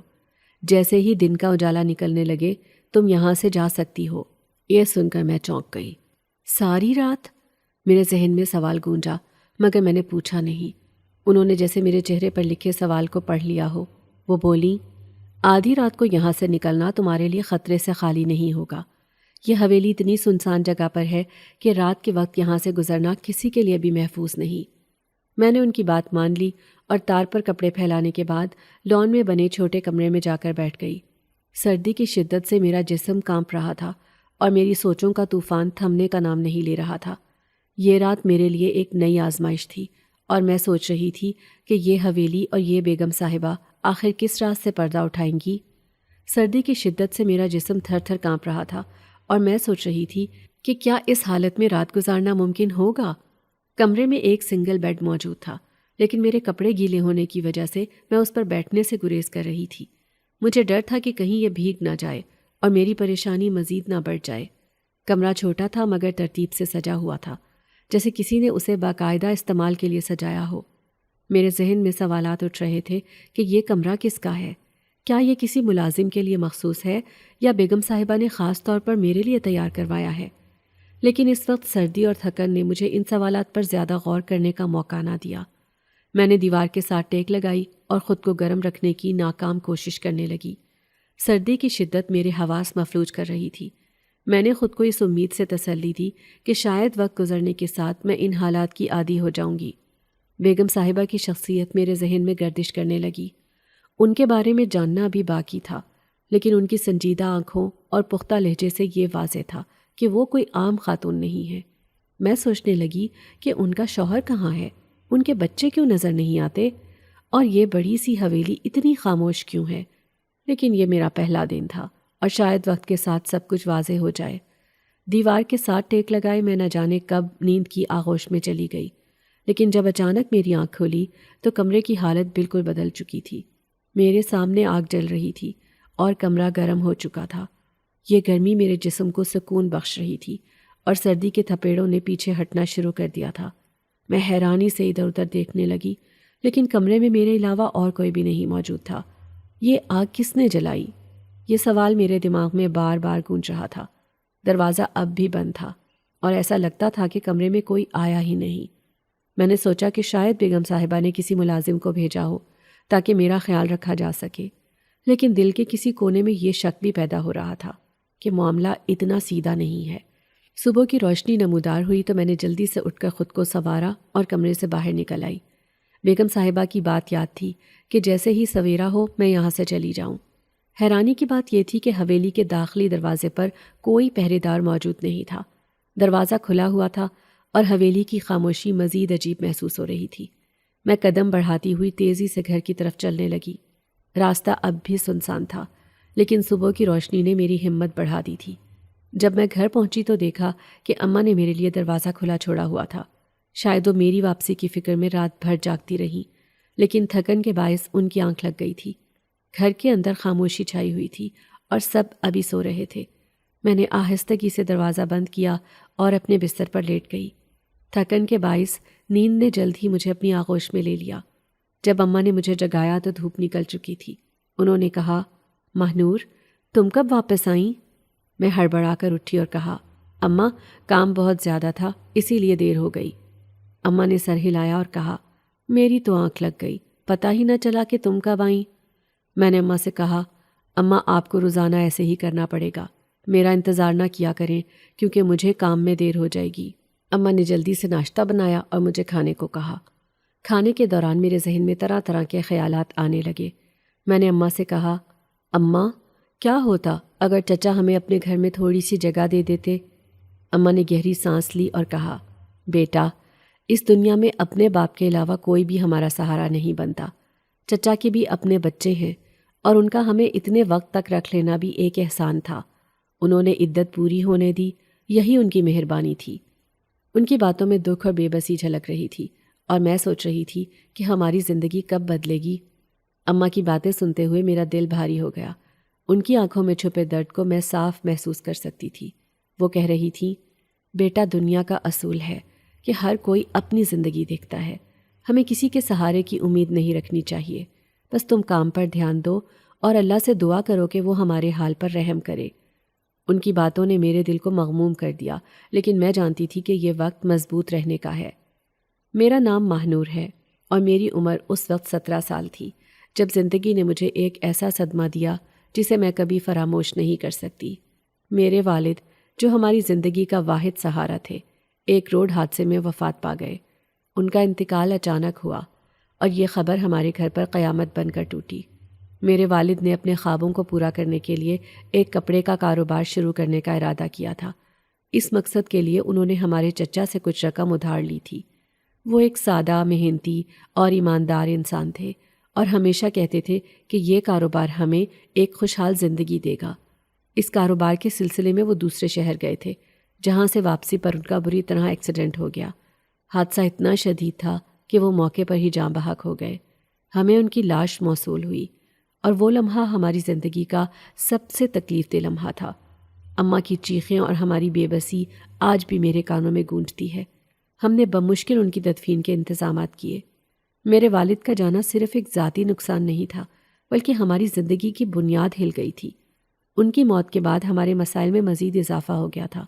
جیسے ہی دن کا اجالا نکلنے لگے تم یہاں سے جا سکتی ہو۔ یہ سن کر میں چونک گئی۔ ساری رات؟ میرے ذہن میں سوال گونجا، مگر میں نے پوچھا نہیں۔ انہوں نے جیسے میرے چہرے پر لکھے سوال کو پڑھ لیا ہو۔ وہ بولیں، آدھی رات کو یہاں سے نکلنا تمہارے لیے خطرے سے خالی نہیں ہوگا۔ یہ حویلی اتنی سنسان جگہ پر ہے کہ رات کے وقت یہاں سے گزرنا کسی کے لیے بھی محفوظ نہیں۔ میں نے ان کی بات مان لی اور تار پر کپڑے پھیلانے کے بعد لان میں بنے چھوٹے کمرے میں جا کر بیٹھ گئی۔ سردی کی شدت سے میرا جسم کانپ رہا تھا اور میری سوچوں کا طوفان تھمنے کا نام نہیں لے رہا تھا۔ یہ رات میرے لیے ایک نئی آزمائش تھی اور میں سوچ رہی تھی کہ یہ حویلی اور یہ بیگم صاحبہ آخر کس راز سے پردہ اٹھائیں گی۔ سردی کی شدت سے میرا جسم تھر تھر کانپ رہا تھا اور میں سوچ رہی تھی کہ کیا اس حالت میں رات گزارنا ممکن ہوگا۔ کمرے میں ایک سنگل بیڈ موجود تھا، لیکن میرے کپڑے گیلے ہونے کی وجہ سے میں اس پر بیٹھنے سے گریز کر رہی تھی۔ مجھے ڈر تھا کہ کہیں یہ بھیگ نہ جائے اور میری پریشانی مزید نہ بڑھ جائے۔ کمرہ چھوٹا تھا مگر ترتیب سے سجا ہوا تھا، جیسے کسی نے اسے باقاعدہ استعمال کے لیے سجایا ہو۔ میرے ذہن میں سوالات اٹھ رہے تھے کہ یہ کمرہ کس کا ہے؟ کیا یہ کسی ملازم کے لیے مخصوص ہے یا بیگم صاحبہ نے خاص طور پر میرے لیے تیار کروایا ہے؟ لیکن اس وقت سردی اور تھکن نے مجھے ان سوالات پر زیادہ غور کرنے کا موقع نہ دیا۔ میں نے دیوار کے ساتھ ٹیک لگائی اور خود کو گرم رکھنے کی ناکام کوشش کرنے لگی۔ سردی کی شدت میرے حواس مفلوج کر رہی تھی۔ میں نے خود کو اس امید سے تسلی دی کہ شاید وقت گزرنے کے ساتھ میں ان حالات کی عادی ہو جاؤں گی۔ بیگم صاحبہ کی شخصیت میرے ذہن میں گردش کرنے لگی۔ ان کے بارے میں جاننا بھی باقی تھا، لیکن ان کی سنجیدہ آنکھوں اور پختہ لہجے سے یہ واضح تھا کہ وہ کوئی عام خاتون نہیں ہے۔ میں سوچنے لگی کہ ان کا شوہر کہاں ہے، ان کے بچے کیوں نظر نہیں آتے، اور یہ بڑی سی حویلی اتنی خاموش کیوں ہے۔ لیکن یہ میرا پہلا دن تھا اور شاید وقت کے ساتھ سب کچھ واضح ہو جائے۔ دیوار کے ساتھ ٹیک لگائے میں نہ جانے کب نیند کی آغوش میں چلی گئی، لیکن جب اچانک میری آنکھ کھلی تو کمرے کی حالت بالکل بدل چکی تھی۔ میرے سامنے آگ جل رہی تھی اور کمرہ گرم ہو چکا تھا۔ یہ گرمی میرے جسم کو سکون بخش رہی تھی اور سردی کے تھپیڑوں نے پیچھے ہٹنا شروع کر دیا تھا۔ میں حیرانی سے ادھر ادھر دیکھنے لگی، لیکن کمرے میں میرے علاوہ اور کوئی بھی نہیں موجود تھا۔ یہ آگ کس نے جلائی؟ یہ سوال میرے دماغ میں بار بار گونج رہا تھا۔ دروازہ اب بھی بند تھا اور ایسا لگتا تھا کہ کمرے میں کوئی آیا ہی نہیں۔ میں نے سوچا کہ شاید بیگم صاحبہ نے کسی ملازم کو بھیجا ہو تاکہ میرا خیال رکھا جا سکے، لیکن دل کے کسی کونے میں یہ شک بھی پیدا ہو رہا تھا کہ معاملہ اتنا سیدھا نہیں ہے۔ صبح کی روشنی نمودار ہوئی تو میں نے جلدی سے اٹھ کر خود کو سنوارا اور کمرے سے باہر نکل آئی۔ بیگم صاحبہ کی بات یاد تھی کہ جیسے ہی سویرا ہو میں یہاں سے چلی جاؤں۔ حیرانی کی بات یہ تھی کہ حویلی کے داخلی دروازے پر کوئی پہرے دار موجود نہیں تھا۔ دروازہ کھلا ہوا تھا اور حویلی کی خاموشی مزید عجیب محسوس ہو رہی تھی۔ میں قدم بڑھاتی ہوئی تیزی سے گھر کی طرف چلنے لگی۔ راستہ اب بھی سنسان تھا، لیکن صبح کی روشنی نے میری ہمت بڑھا دی تھی۔ جب میں گھر پہنچی تو دیکھا کہ اماں نے میرے لیے دروازہ کھلا چھوڑا ہوا تھا۔ شاید وہ میری واپسی کی فکر میں رات بھر جاگتی رہیں، لیکن تھکن کے باعث ان کی آنکھ لگ گئی تھی۔ گھر کے اندر خاموشی چھائی ہوئی تھی اور سب ابھی سو رہے تھے۔ میں نے آہستگی سے دروازہ بند کیا اور اپنے بستر پر لیٹ گئی۔ تھکن کے باعث نیند نے جلد ہی مجھے اپنی آغوش میں لے لیا۔ جب اماں نے مجھے جگایا تو دھوپ نکل چکی تھی۔ انہوں نے کہا، ماہنور تم کب واپس آئیں؟ میں ہڑبڑا کر اٹھی اور کہا، اماں کام بہت زیادہ تھا اسی لیے دیر ہو گئی۔ اماں نے سر ہلایا اور کہا، میری تو آنکھ لگ گئی، پتہ ہی نہ چلا کہ تم کب آئیں۔ میں نے اماں سے کہا، اماں آپ کو روزانہ ایسے ہی کرنا پڑے گا، میرا انتظار نہ کیا کریں کیونکہ مجھے کام میں دیر ہو جائے گی۔ اماں نے جلدی سے ناشتہ بنایا اور مجھے کھانے کو کہا۔ کھانے کے دوران میرے ذہن میں طرح طرح کے خیالات آنے لگے۔ میں نے اماں سے کہا، اماں کیا ہوتا اگر چچا ہمیں اپنے گھر میں تھوڑی سی جگہ دے دیتے؟ اماں نے گہری سانس لی اور کہا، بیٹا اس دنیا میں اپنے باپ کے علاوہ کوئی بھی ہمارا سہارا نہیں بنتا۔ چچا کے بھی اپنے بچے ہیں اور ان کا ہمیں اتنے وقت تک رکھ لینا بھی ایک احسان تھا۔ انہوں نے عدت پوری ہونے دی، یہی ان کی مہربانی تھی۔ ان کی باتوں میں دکھ اور بے بسی جھلک رہی تھی اور میں سوچ رہی تھی کہ ہماری زندگی کب بدلے گی۔ اماں کی باتیں سنتے ہوئے میرا دل بھاری ہو گیا۔ ان کی آنکھوں میں چھپے درد کو میں صاف محسوس کر سکتی تھی۔ وہ کہہ رہی تھیں، بیٹا دنیا کا اصول ہے کہ ہر کوئی اپنی زندگی دیکھتا ہے، ہمیں کسی کے سہارے کی امید نہیں رکھنی چاہیے، بس تم کام پر دھیان دو اور اللہ سے دعا کرو کہ وہ ہمارے حال پر رحم کرے۔ ان کی باتوں نے میرے دل کو مغموم کر دیا، لیکن میں جانتی تھی کہ یہ وقت مضبوط رہنے کا ہے۔ میرا نام ماہنور ہے اور میری عمر اس وقت 17 سال تھی جب زندگی نے مجھے ایک ایسا صدمہ دیا جسے میں کبھی فراموش نہیں کر سکتی۔ میرے والد جو ہماری زندگی کا واحد سہارا تھے، ایک روڈ حادثے میں وفات پا گئے۔ ان کا انتقال اچانک ہوا اور یہ خبر ہمارے گھر پر قیامت بن کر ٹوٹی۔ میرے والد نے اپنے خوابوں کو پورا کرنے کے لیے ایک کپڑے کا کاروبار شروع کرنے کا ارادہ کیا تھا۔ اس مقصد کے لیے انہوں نے ہمارے چچا سے کچھ رقم ادھار لی تھی۔ وہ ایک سادہ، محنتی اور ایماندار انسان تھے اور ہمیشہ کہتے تھے کہ یہ کاروبار ہمیں ایک خوشحال زندگی دے گا۔ اس کاروبار کے سلسلے میں وہ دوسرے شہر گئے تھے، جہاں سے واپسی پر ان کا بری طرح ایکسیڈنٹ ہو گیا۔ حادثہ اتنا شدید تھا کہ وہ موقع پر ہی جاں بحق ہو گئے۔ ہمیں ان کی لاش موصول ہوئی اور وہ لمحہ ہماری زندگی کا سب سے تکلیف دہ لمحہ تھا۔ اماں کی چیخیں اور ہماری بے بسی آج بھی میرے کانوں میں گونجتی ہے۔ ہم نے بمشکل ان کی تدفین کے انتظامات کیے۔ میرے والد کا جانا صرف ایک ذاتی نقصان نہیں تھا، بلکہ ہماری زندگی کی بنیاد ہل گئی تھی۔ ان کی موت کے بعد ہمارے مسائل میں مزید اضافہ ہو گیا تھا۔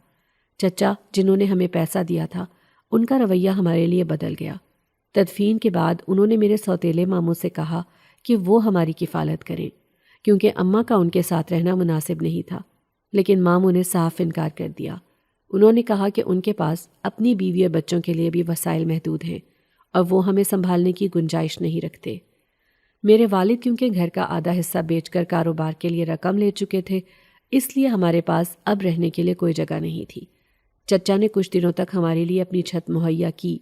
چچا جنہوں نے ہمیں پیسہ دیا تھا، ان کا رویہ ہمارے لیے بدل گیا۔ تدفین کے بعد انہوں نے میرے سوتیلے ماموں سے کہا کہ وہ ہماری کفالت کریں، کیونکہ اماں کا ان کے ساتھ رہنا مناسب نہیں تھا، لیکن ماموں نے صاف انکار کر دیا۔ انہوں نے کہا کہ ان کے پاس اپنی بیوی اور بچوں کے لیے بھی وسائل محدود ہیں اور وہ ہمیں سنبھالنے کی گنجائش نہیں رکھتے۔ میرے والد کیونکہ گھر کا آدھا حصہ بیچ کر کاروبار کے لیے رقم لے چکے تھے، اس لیے ہمارے پاس اب رہنے کے لیے کوئی جگہ نہیں تھی۔ چچا نے کچھ دنوں تک ہمارے لیے اپنی چھت مہیا کی،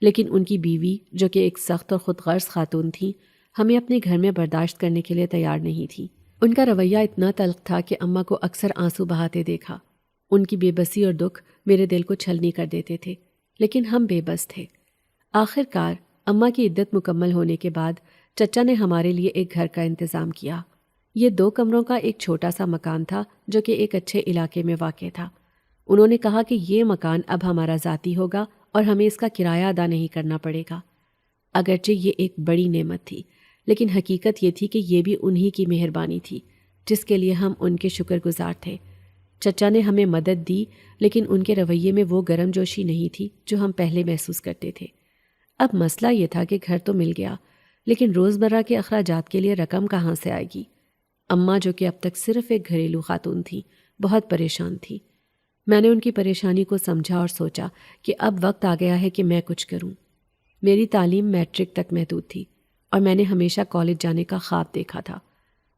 لیکن ان کی بیوی جو کہ ایک سخت اور خود غرض خاتون تھی، ہمیں اپنے گھر میں برداشت کرنے کے لیے تیار نہیں تھی۔ ان کا رویہ اتنا تلخ تھا کہ اماں کو اکثر آنسو بہاتے دیکھا۔ ان کی بے بسی اور دکھ میرے دل کو چھلنی کر دیتے تھے، لیکن ہم بے بس تھے۔ آخر کار اماں کی عدت مکمل ہونے کے بعد چچا نے ہمارے لیے ایک گھر کا انتظام کیا۔ یہ 2 کمروں کا ایک چھوٹا سا مکان تھا جو کہ ایک اچھے علاقے میں واقع تھا۔ انہوں نے کہا کہ یہ مکان اب ہمارا ذاتی ہوگا اور ہمیں اس کا کرایہ ادا نہیں کرنا پڑے گا۔ اگرچہ یہ ایک بڑی نعمت تھی، لیکن حقیقت یہ تھی کہ یہ بھی انہی کی مہربانی تھی جس کے لیے ہم ان کے شکر گزار تھے۔ چچا نے ہمیں مدد دی، لیکن ان کے رویے میں وہ گرم جوشی نہیں تھی جو ہم پہلے محسوس کرتے تھے۔ اب مسئلہ یہ تھا کہ گھر تو مل گیا، لیکن روزمرہ کے اخراجات کے لیے رقم کہاں سے آئے گی؟ اماں جو کہ اب تک صرف ایک گھریلو خاتون تھی، بہت پریشان تھی۔ میں نے ان کی پریشانی کو سمجھا اور سوچا کہ اب وقت آ گیا ہے کہ میں کچھ کروں۔ میری تعلیم میٹرک تک محدود تھی اور میں نے ہمیشہ کالج جانے کا خواب دیکھا تھا۔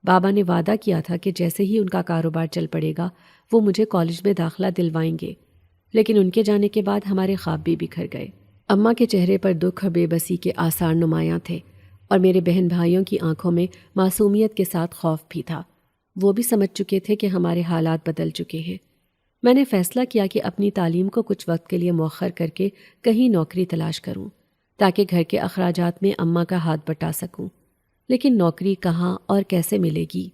بابا نے وعدہ کیا تھا کہ جیسے ہی ان کا کاروبار چل پڑے گا وہ مجھے کالج میں داخلہ دلوائیں گے، لیکن ان کے جانے کے بعد ہمارے خواب بھی بکھر گئے۔ اماں کے چہرے پر دکھ اور بے بسی کے آثار نمایاں تھے اور میرے بہن بھائیوں کی آنکھوں میں معصومیت کے ساتھ خوف بھی تھا۔ وہ بھی سمجھ چکے تھے کہ ہمارے حالات بدل چکے ہیں۔ میں نے فیصلہ کیا کہ اپنی تعلیم کو کچھ وقت کے لیے مؤخر کر کے کہیں نوکری تلاش کروں تاکہ گھر کے اخراجات میں اماں کا ہاتھ بٹا سکوں۔ لیکن نوکری کہاں اور کیسے ملے گی؟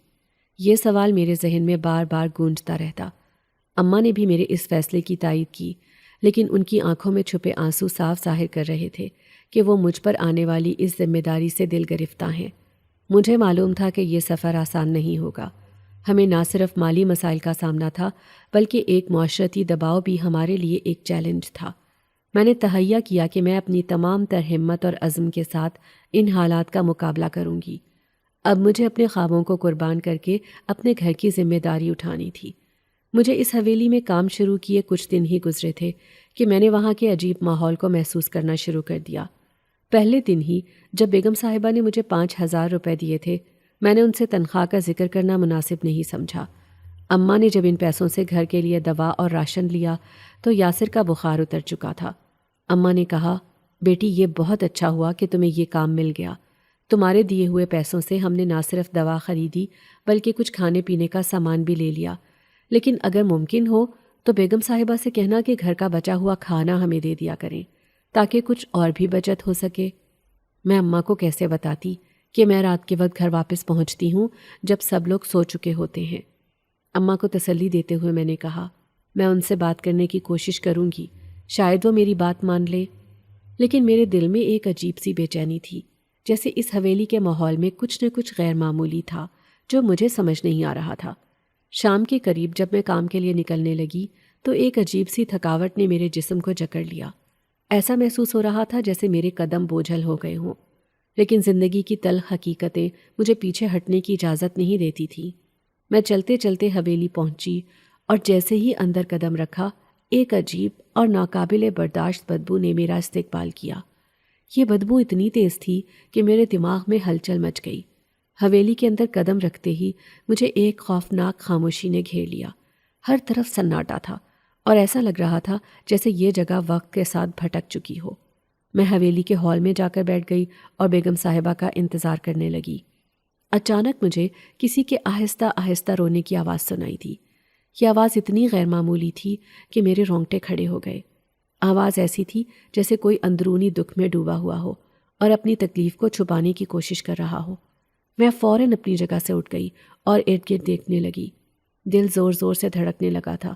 یہ سوال میرے ذہن میں بار بار گونجتا رہتا۔ اماں نے بھی میرے اس فیصلے کی تائید کی، لیکن ان کی آنکھوں میں چھپے آنسو صاف ظاہر کر رہے تھے کہ وہ مجھ پر آنے والی اس ذمہ داری سے دل گرفتہ ہیں۔ مجھے معلوم تھا کہ یہ سفر آسان نہیں ہوگا۔ ہمیں نہ صرف مالی مسائل کا سامنا تھا، بلکہ ایک معاشرتی دباؤ بھی ہمارے لیے ایک چیلنج تھا۔ میں نے تہیہ کیا کہ میں اپنی تمام تر ہمت اور عزم کے ساتھ ان حالات کا مقابلہ کروں گی۔ اب مجھے اپنے خوابوں کو قربان کر کے اپنے گھر کی ذمہ داری اٹھانی تھی۔ مجھے اس حویلی میں کام شروع کیے کچھ دن ہی گزرے تھے کہ میں نے وہاں کے عجیب ماحول کو محسوس کرنا شروع کر دیا۔ پہلے دن ہی جب بیگم صاحبہ نے مجھے 5,000 روپے دیے تھے، میں نے ان سے تنخواہ کا ذکر کرنا مناسب نہیں سمجھا۔ اماں نے جب ان پیسوں سے گھر کے لیے دوا اور راشن لیا تو یاسر کا بخار اتر چکا تھا۔ اماں نے کہا، بیٹی یہ بہت اچھا ہوا کہ تمہیں یہ کام مل گیا۔ تمہارے دیے ہوئے پیسوں سے ہم نے نہ صرف دوا خریدی بلکہ کچھ کھانے پینے کا سامان بھی لے لیا، لیکن اگر ممکن ہو تو بیگم صاحبہ سے کہنا کہ گھر کا بچا ہوا کھانا ہمیں دے دیا کریں تاکہ کچھ اور بھی بچت ہو سکے۔ میں اماں کو کیسے بتاتی کہ میں رات کے وقت گھر واپس پہنچتی ہوں جب سب لوگ سو چکے ہوتے ہیں؟ اماں کو تسلی دیتے ہوئے میں نے کہا، میں ان سے بات کرنے کی کوشش کروں گی، شاید وہ میری بات مان لے۔ لیکن میرے دل میں ایک عجیب سی بے چینی تھی، جیسے اس حویلی کے ماحول میں کچھ نہ کچھ غیر معمولی تھا جو مجھے سمجھ نہیں آ رہا تھا۔ شام کے قریب جب میں کام کے لیے نکلنے لگی تو ایک عجیب سی تھکاوٹ نے میرے جسم کو جکڑ لیا۔ ایسا محسوس ہو رہا تھا جیسے میرے قدم بوجھل ہو گئے ہوں، لیکن زندگی کی تلخ حقیقتیں مجھے پیچھے ہٹنے کی اجازت نہیں دیتی تھیں۔ میں چلتے چلتے حویلی پہنچی اور جیسے ہی اندر قدم رکھا، ایک عجیب اور ناقابل برداشت بدبو نے میرا استقبال کیا۔ یہ بدبو اتنی تیز تھی کہ میرے دماغ میں ہلچل مچ گئی۔ حویلی کے اندر قدم رکھتے ہی مجھے ایک خوفناک خاموشی نے گھیر لیا۔ ہر طرف سناٹا تھا اور ایسا لگ رہا تھا جیسے یہ جگہ وقت کے ساتھ بھٹک چکی ہو۔ میں حویلی کے ہال میں جا کر بیٹھ گئی اور بیگم صاحبہ کا انتظار کرنے لگی۔ اچانک مجھے کسی کے آہستہ آہستہ رونے کی آواز سنائی دی۔ یہ آواز اتنی غیر معمولی تھی کہ میرے رونگٹے کھڑے ہو گئے۔ آواز ایسی تھی جیسے کوئی اندرونی دکھ میں ڈوبا ہوا ہو اور اپنی تکلیف کو چھپانے کی کوشش کر رہا ہو۔ میں فوراً اپنی جگہ سے اٹھ گئی اور ارد گرد دیکھنے لگی۔ دل زور زور سے دھڑکنے لگا تھا۔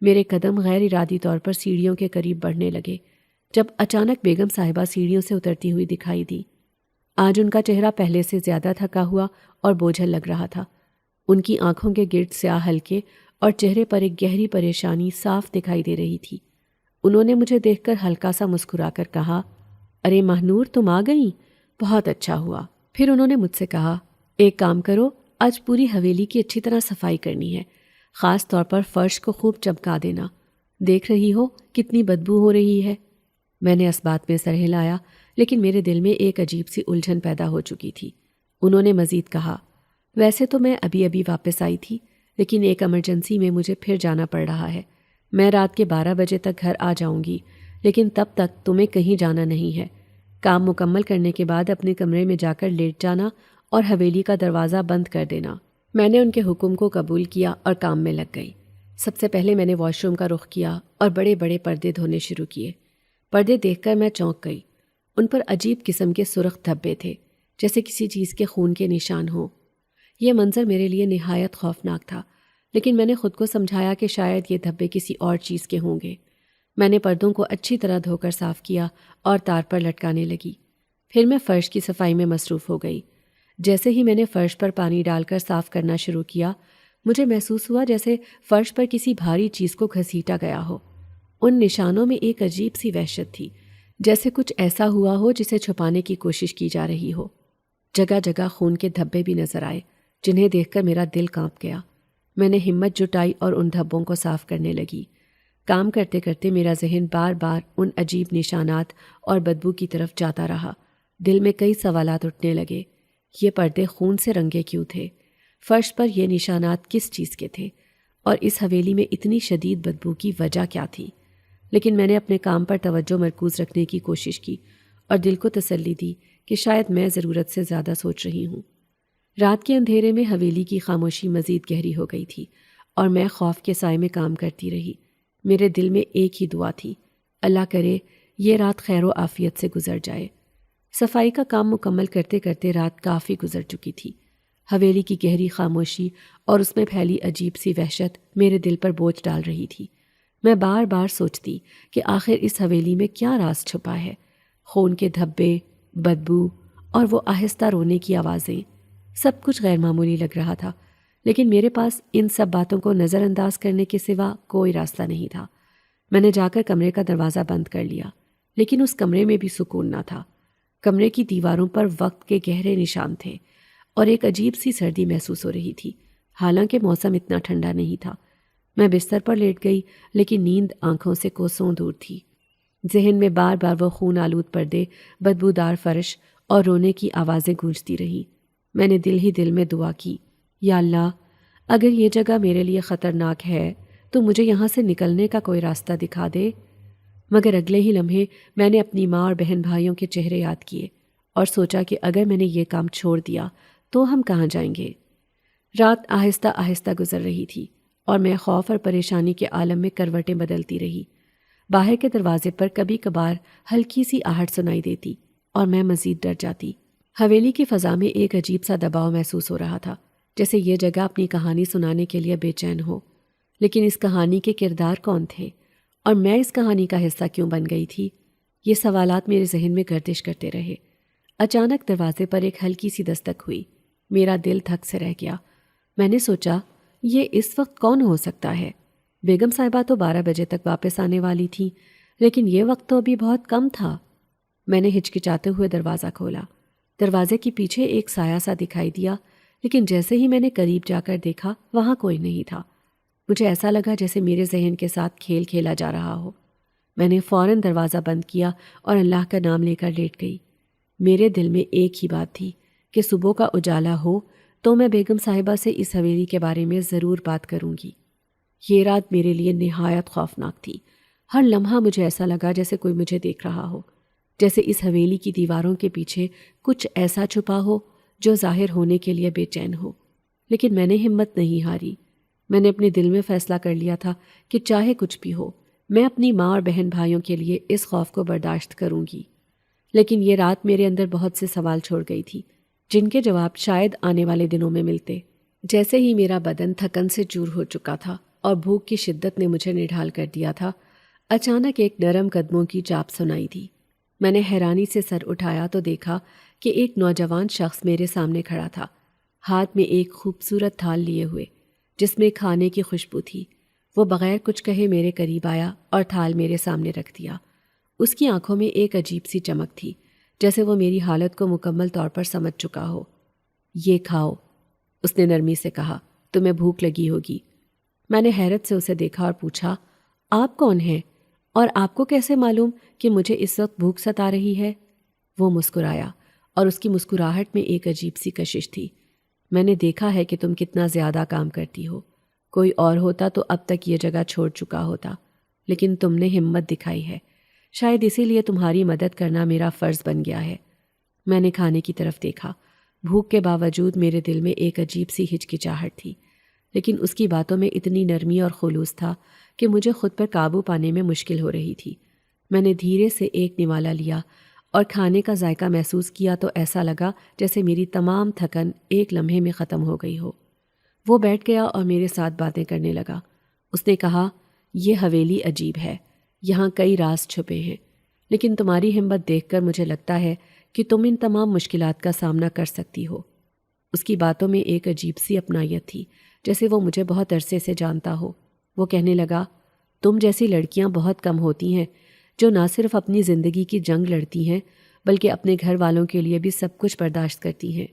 میرے قدم غیر ارادی طور پر سیڑھیوں کے قریب بڑھنے لگے جب اچانک بیگم صاحبہ سیڑھیوں سے اترتی ہوئی دکھائی دی۔ آج ان کا چہرہ پہلے سے زیادہ تھکا ہوا اور بوجھل لگ رہا تھا۔ ان کی آنکھوں کے گرد سیاہ حلقے اور چہرے پر ایک گہری پریشانی صاف دکھائی دے رہی تھی۔ انہوں نے مجھے دیکھ کر ہلکا سا مسکرا کر کہا، ارے ماہنور، تم آ گئیں، بہت اچھا ہوا۔ پھر انہوں نے مجھ سے کہا، ایک کام کرو، آج پوری حویلی کی اچھی طرح صفائی کرنی ہے، خاص طور پر فرش کو خوب چمکا دینا، دیکھ رہی ہو کتنی بدبو ہو رہی ہے۔ میں نے اس بات میں سر ہلایا، لیکن میرے دل میں ایک عجیب سی الجھن پیدا ہو چکی تھی۔ انہوں نے مزید کہا، ویسے تو میں ابھی ابھی واپس آئی تھی، لیکن ایک ایمرجنسی میں مجھے پھر جانا پڑ رہا ہے۔ میں رات کے 12 بجے تک گھر آ جاؤں گی، لیکن تب تک تمہیں کہیں جانا نہیں ہے۔ کام مکمل کرنے کے بعد اپنے کمرے میں جا کر لیٹ جانا اور حویلی کا دروازہ بند کر دینا۔ میں نے ان کے حکم کو قبول کیا اور کام میں لگ گئی۔ سب سے پہلے میں نے واش روم کا رخ کیا اور بڑے بڑے پردے دھونے شروع کیے۔ پردے دیکھ کر میں چونک گئی۔ ان پر عجیب قسم کے سرخ دھبے تھے، جیسے کسی چیز کے خون کے نشان ہوں۔ یہ منظر میرے لیے نہایت خوفناک تھا، لیکن میں نے خود کو سمجھایا کہ شاید یہ دھبے کسی اور چیز کے ہوں گے۔ میں نے پردوں کو اچھی طرح دھو کر صاف کیا اور تار پر لٹکانے لگی۔ پھر میں فرش کی صفائی میں مصروف ہو گئی۔ جیسے ہی میں نے فرش پر پانی ڈال کر صاف کرنا شروع کیا، مجھے محسوس ہوا جیسے فرش پر کسی بھاری چیز کو گھسیٹا گیا ہو۔ ان نشانوں میں ایک عجیب سی وحشت تھی، جیسے کچھ ایسا ہوا ہو جسے چھپانے کی کوشش کی جا رہی ہو۔ جگہ جگہ خون کے دھبے بھی نظر آئے، جنہیں دیکھ کر میرا دل کانپ گیا۔ میں نے ہمت جٹائی اور ان دھبوں کو صاف کرنے لگی۔ کام کرتے کرتے میرا ذہن بار بار ان عجیب نشانات اور بدبو کی طرف جاتا رہا۔ دل میں کئی سوالات اٹھنے لگے۔ یہ پردے خون سے رنگے کیوں تھے؟ فرش پر یہ نشانات کس چیز کے تھے؟ اور اس حویلی میں اتنی شدید بدبو کی وجہ کیا تھی؟ لیکن میں نے اپنے کام پر توجہ مرکوز رکھنے کی کوشش کی اور دل کو تسلی دی کہ شاید میں ضرورت سے زیادہ سوچ رہی ہوں۔ رات کے اندھیرے میں حویلی کی خاموشی مزید گہری ہو گئی تھی اور میں خوف کے سائے میں کام کرتی رہی۔ میرے دل میں ایک ہی دعا تھی، اللہ کرے یہ رات خیر و عافیت سے گزر جائے۔ صفائی کا کام مکمل کرتے کرتے رات کافی گزر چکی تھی۔ حویلی کی گہری خاموشی اور اس میں پھیلی عجیب سی وحشت میرے دل پر بوجھ ڈال رہی تھی۔ میں بار بار سوچتی کہ آخر اس حویلی میں کیا راز چھپا ہے۔ خون کے دھبے، بدبو اور وہ آہستہ رونے کی آوازیں، سب کچھ غیر معمولی لگ رہا تھا، لیکن میرے پاس ان سب باتوں کو نظر انداز کرنے کے سوا کوئی راستہ نہیں تھا۔ میں نے جا کر کمرے کا دروازہ بند کر لیا، لیکن اس کمرے میں بھی سکون نہ تھا۔ کمرے کی دیواروں پر وقت کے گہرے نشان تھے اور ایک عجیب سی سردی محسوس ہو رہی تھی، حالانکہ موسم اتنا ٹھنڈا نہیں تھا۔ میں بستر پر لیٹ گئی، لیکن نیند آنکھوں سے کوسوں دور تھی۔ ذہن میں بار بار وہ خون آلود پردے، بدبودار فرش اور رونے کی آوازیں گونجتی رہیں۔ میں نے دل ہی دل میں دعا کی، یا اللہ، اگر یہ جگہ میرے لیے خطرناک ہے تو مجھے یہاں سے نکلنے کا کوئی راستہ دکھا دے۔ مگر اگلے ہی لمحے میں نے اپنی ماں اور بہن بھائیوں کے چہرے یاد کیے اور سوچا کہ اگر میں نے یہ کام چھوڑ دیا تو ہم کہاں جائیں گے۔ رات آہستہ آہستہ گزر رہی تھی اور میں خوف اور پریشانی کے عالم میں کروٹیں بدلتی رہی۔ باہر کے دروازے پر کبھی کبھار ہلکی سی آہٹ سنائی دیتی اور میں مزید ڈر جاتی۔ حویلی کی فضا میں ایک عجیب سا دباؤ محسوس ہو رہا تھا، جیسے یہ جگہ اپنی کہانی سنانے کے لیے بے چین ہو۔ لیکن اس کہانی کے کردار کون تھے اور میں اس کہانی کا حصہ کیوں بن گئی تھی؟ یہ سوالات میرے ذہن میں گردش کرتے رہے۔ اچانک دروازے پر ایک ہلکی سی دستک ہوئی۔ میرا دل تھک سے رہ گیا۔ میں نے سوچا، یہ اس وقت کون ہو سکتا ہے؟ بیگم صاحبہ تو 12 بجے تک واپس آنے والی تھیں، لیکن یہ وقت تو ابھی بہت کم تھا۔ میں نے ہچکچاتے ہوئے دروازہ کھولا۔ دروازے کے پیچھے ایک سایہ سا دکھائی دیا، لیکن جیسے ہی میں نے قریب جا کر دیکھا وہاں کوئی نہیں تھا۔ مجھے ایسا لگا جیسے میرے ذہن کے ساتھ کھیل کھیلا جا رہا ہو۔ میں نے فوراً دروازہ بند کیا اور اللہ کا نام لے کر لیٹ گئی۔ میرے دل میں ایک ہی بات تھی کہ صبح کا اجالا ہو تو میں بیگم صاحبہ سے اس حویلی کے بارے میں ضرور بات کروں گی۔ یہ رات میرے لیے نہایت خوفناک تھی۔ ہر لمحہ مجھے ایسا لگا جیسے کوئی مجھے دیکھ رہا ہو، جیسے اس حویلی کی دیواروں کے پیچھے کچھ ایسا چھپا ہو جو ظاہر ہونے کے لیے بے چین ہو۔ لیکن میں نے ہمت نہیں ہاری۔ میں نے اپنے دل میں فیصلہ کر لیا تھا کہ چاہے کچھ بھی ہو، میں اپنی ماں اور بہن بھائیوں کے لیے اس خوف کو برداشت کروں گی۔ لیکن یہ رات میرے اندر بہت سے سوال چھوڑ گئی تھی، جن کے جواب شاید آنے والے دنوں میں ملتے۔ جیسے ہی میرا بدن تھکن سے چور ہو چکا تھا اور بھوک کی شدت نے مجھے نڈھال کر دیا تھا، اچانک ایک نرم قدموں کی چاپ سنائی دی۔ میں نے حیرانی سے سر اٹھایا تو دیکھا کہ ایک نوجوان شخص میرے سامنے کھڑا تھا، ہاتھ میں ایک خوبصورت تھال لیے ہوئے جس میں کھانے کی خوشبو تھی۔ وہ بغیر کچھ کہے میرے قریب آیا اور تھال میرے سامنے رکھ دیا۔ اس کی آنکھوں میں ایک عجیب سی چمک تھی، جیسے وہ میری حالت کو مکمل طور پر سمجھ چکا ہو۔ یہ کھاؤ، اس نے نرمی سے کہا، تمہیں بھوک لگی ہوگی۔ میں نے حیرت سے اسے دیکھا اور پوچھا، آپ کون ہیں اور آپ کو کیسے معلوم کہ مجھے اس وقت بھوک ستا رہی ہے؟ وہ مسکرایا اور اس کی مسکراہٹ میں ایک عجیب سی کشش تھی۔ میں نے دیکھا ہے کہ تم کتنا زیادہ کام کرتی ہو۔ کوئی اور ہوتا تو اب تک یہ جگہ چھوڑ چکا ہوتا، لیکن تم نے ہمت دکھائی ہے۔ شاید اسی لیے تمہاری مدد کرنا میرا فرض بن گیا ہے۔ میں نے کھانے کی طرف دیکھا۔ بھوک کے باوجود میرے دل میں ایک عجیب سی ہچکچاہٹ تھی، لیکن اس کی باتوں میں اتنی نرمی اور خلوص تھا کہ مجھے خود پر قابو پانے میں مشکل ہو رہی تھی۔ میں نے دھیرے سے ایک نوالا لیا اور کھانے کا ذائقہ محسوس کیا تو ایسا لگا جیسے میری تمام تھکن ایک لمحے میں ختم ہو گئی ہو۔ وہ بیٹھ گیا اور میرے ساتھ باتیں کرنے لگا۔ اس نے کہا، یہ حویلی عجیب ہے، یہاں کئی راز چھپے ہیں، لیکن تمہاری ہمت دیکھ کر مجھے لگتا ہے کہ تم ان تمام مشکلات کا سامنا کر سکتی ہو۔ اس کی باتوں میں ایک عجیب سی اپنائیت تھی، جیسے وہ مجھے بہت عرصے سے جانتا ہو۔ وہ کہنے لگا، تم جیسی لڑکیاں بہت کم ہوتی ہیں جو نہ صرف اپنی زندگی کی جنگ لڑتی ہیں بلکہ اپنے گھر والوں کے لیے بھی سب کچھ برداشت کرتی ہیں۔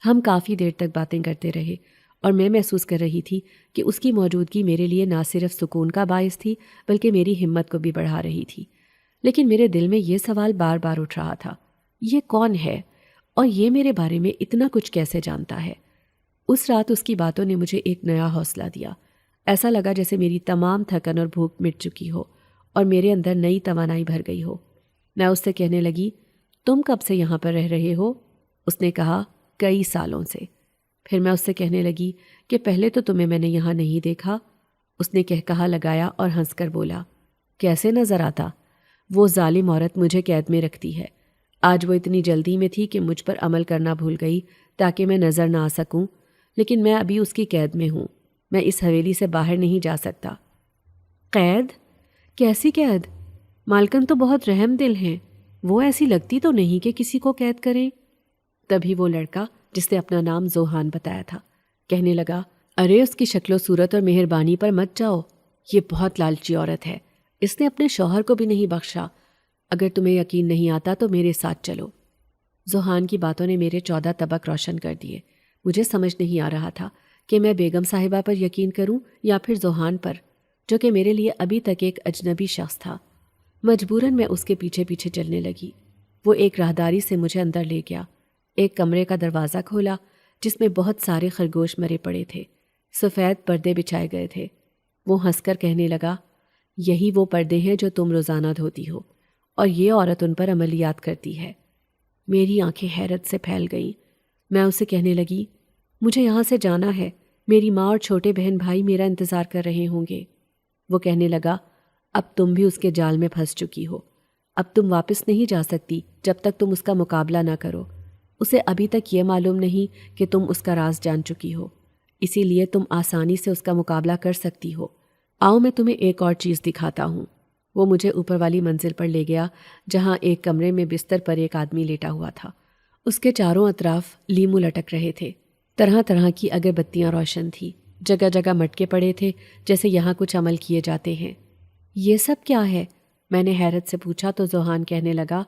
ہم کافی دیر تک باتیں کرتے رہے اور میں محسوس کر رہی تھی کہ اس کی موجودگی میرے لیے نہ صرف سکون کا باعث تھی بلکہ میری ہمت کو بھی بڑھا رہی تھی۔ لیکن میرے دل میں یہ سوال بار بار اٹھ رہا تھا، یہ کون ہے اور یہ میرے بارے میں اتنا کچھ کیسے جانتا ہے؟ اس رات اس کی باتوں نے مجھے ایک نیا حوصلہ دیا۔ ایسا لگا جیسے میری تمام تھکن اور بھوک مٹ چکی ہو اور میرے اندر نئی توانائی بھر گئی ہو۔ میں اس سے کہنے لگی، تم کب سے یہاں پر رہ رہے ہو؟ اس نے کہا، کئی سالوں سے۔ پھر میں اس سے کہنے لگی کہ پہلے تو تمہیں میں نے یہاں نہیں دیکھا۔ اس نے کہا لگایا اور ہنس کر بولا، کیسے نظر آتا؟ وہ ظالم عورت مجھے قید میں رکھتی ہے۔ آج وہ اتنی جلدی میں تھی کہ مجھ پر عمل کرنا بھول گئی تاکہ میں نظر نہ آ سکوں، لیکن میں ابھی اس کی قید میں ہوں۔ میں اس حویلی سے باہر نہیں جا سکتا۔ قید؟ کیسی قید؟ مالکن تو بہت رحم دل ہیں، وہ ایسی لگتی تو نہیں کہ کسی کو قید کریں۔ تبھی وہ لڑکا جس نے اپنا نام زوہان بتایا تھا کہنے لگا، ارے اس کی شکل و صورت اور مہربانی پر مت جاؤ، یہ بہت لالچی عورت ہے، اس نے اپنے شوہر کو بھی نہیں بخشا۔ اگر تمہیں یقین نہیں آتا تو میرے ساتھ چلو۔ زوہان کی باتوں نے میرے 14 طبق روشن کر دیے۔ مجھے سمجھ نہیں آ رہا تھا کہ میں بیگم صاحبہ پر یقین کروں یا پھر زوہان پر، جو کہ میرے لیے ابھی تک ایک اجنبی شخص تھا۔ مجبوراً میں اس کے پیچھے پیچھے چلنے لگی۔ وہ ایک راہداری سے مجھے اندر لے گیا۔ ایک کمرے کا دروازہ کھولا جس میں بہت سارے خرگوش مرے پڑے تھے، سفید پردے بچھائے گئے تھے۔ وہ ہنس کر کہنے لگا، یہی وہ پردے ہیں جو تم روزانہ دھوتی ہو اور یہ عورت ان پر عملیات کرتی ہے۔ میری آنکھیں حیرت سے پھیل گئیں۔ میں اسے کہنے لگی، مجھے یہاں سے جانا ہے، میری ماں اور چھوٹے بہن بھائی میرا انتظار کر رہے ہوں گے۔ وہ کہنے لگا، اب تم بھی اس کے جال میں پھنس چکی ہو۔ اب تم واپس نہیں جا سکتی جب تک تم اس کا مقابلہ نہ کرو۔ اسے ابھی تک یہ معلوم نہیں کہ تم اس کا راز جان چکی ہو، اسی لیے تم آسانی سے اس کا مقابلہ کر سکتی ہو۔ آؤ میں تمہیں ایک اور چیز دکھاتا ہوں۔ وہ مجھے اوپر والی منزل پر لے گیا، جہاں ایک کمرے میں بستر پر ایک آدمی لیٹا ہوا تھا۔ اس کے چاروں اطراف لیمو لٹک رہے تھے، طرح طرح کی اگر بتیاں روشن تھیں، جگہ جگہ مٹکے پڑے تھے جیسے یہاں کچھ عمل کیے جاتے ہیں۔ یہ سب کیا ہے؟ میں نے حیرت سے پوچھا تو ذوحان کہنے لگا،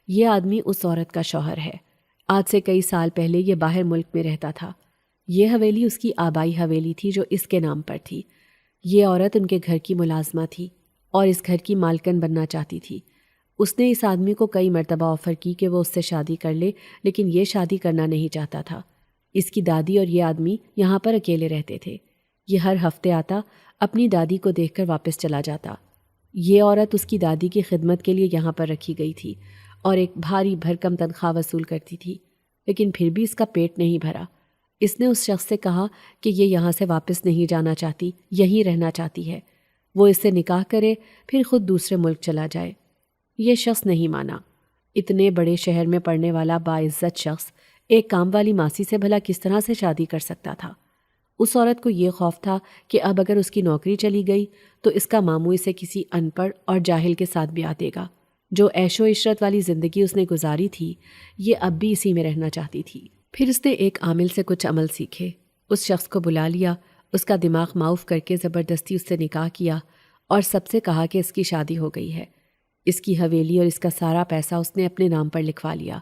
یہ آدمی اس عورت کا شوہر ہے۔ آج سے کئی سال پہلے یہ باہر ملک میں رہتا تھا۔ یہ حویلی اس کی آبائی حویلی تھی جو اس کے نام پر تھی۔ یہ عورت ان کے گھر کی ملازمہ تھی اور اس گھر کی مالکن بننا چاہتی تھی۔ اس نے اس آدمی کو کئی مرتبہ آفر کی کہ وہ اس سے شادی کر لے، لیکن یہ شادی کرنا نہیں چاہتا تھا۔ اس کی دادی اور یہ آدمی یہاں پر اکیلے رہتے تھے۔ یہ ہر ہفتے آتا، اپنی دادی کو دیکھ کر واپس چلا جاتا۔ یہ عورت اس کی دادی کی خدمت کے لیے یہاں پر رکھی گئی تھی اور ایک بھاری بھرکم تنخواہ وصول کرتی تھی، لیکن پھر بھی اس کا پیٹ نہیں بھرا۔ اس نے اس شخص سے کہا کہ یہ یہاں سے واپس نہیں جانا چاہتی، یہیں رہنا چاہتی ہے۔ وہ اس سے نکاح کرے، پھر خود دوسرے ملک چلا جائے۔ یہ شخص نہیں مانا۔ اتنے بڑے شہر میں پڑھنے والا باعزت شخص ایک کام والی ماسی سے بھلا کس طرح سے شادی کر سکتا تھا؟ اس عورت کو یہ خوف تھا کہ اب اگر اس کی نوکری چلی گئی تو اس کا ماموں اسے کسی ان پڑھ اور جاہل کے ساتھ بیاہ دے گا۔ جو عیش و عشرت والی زندگی اس نے گزاری تھی، یہ اب بھی اسی میں رہنا چاہتی تھی۔ پھر اس نے ایک عامل سے کچھ عمل سیکھے، اس شخص کو بلا لیا، اس کا دماغ معاف کر کے زبردستی اس سے نکاح کیا اور سب سے کہا کہ اس کی شادی ہو گئی ہے۔ اس کی حویلی اور اس کا سارا پیسہ اس نے اپنے نام پر لکھوا لیا۔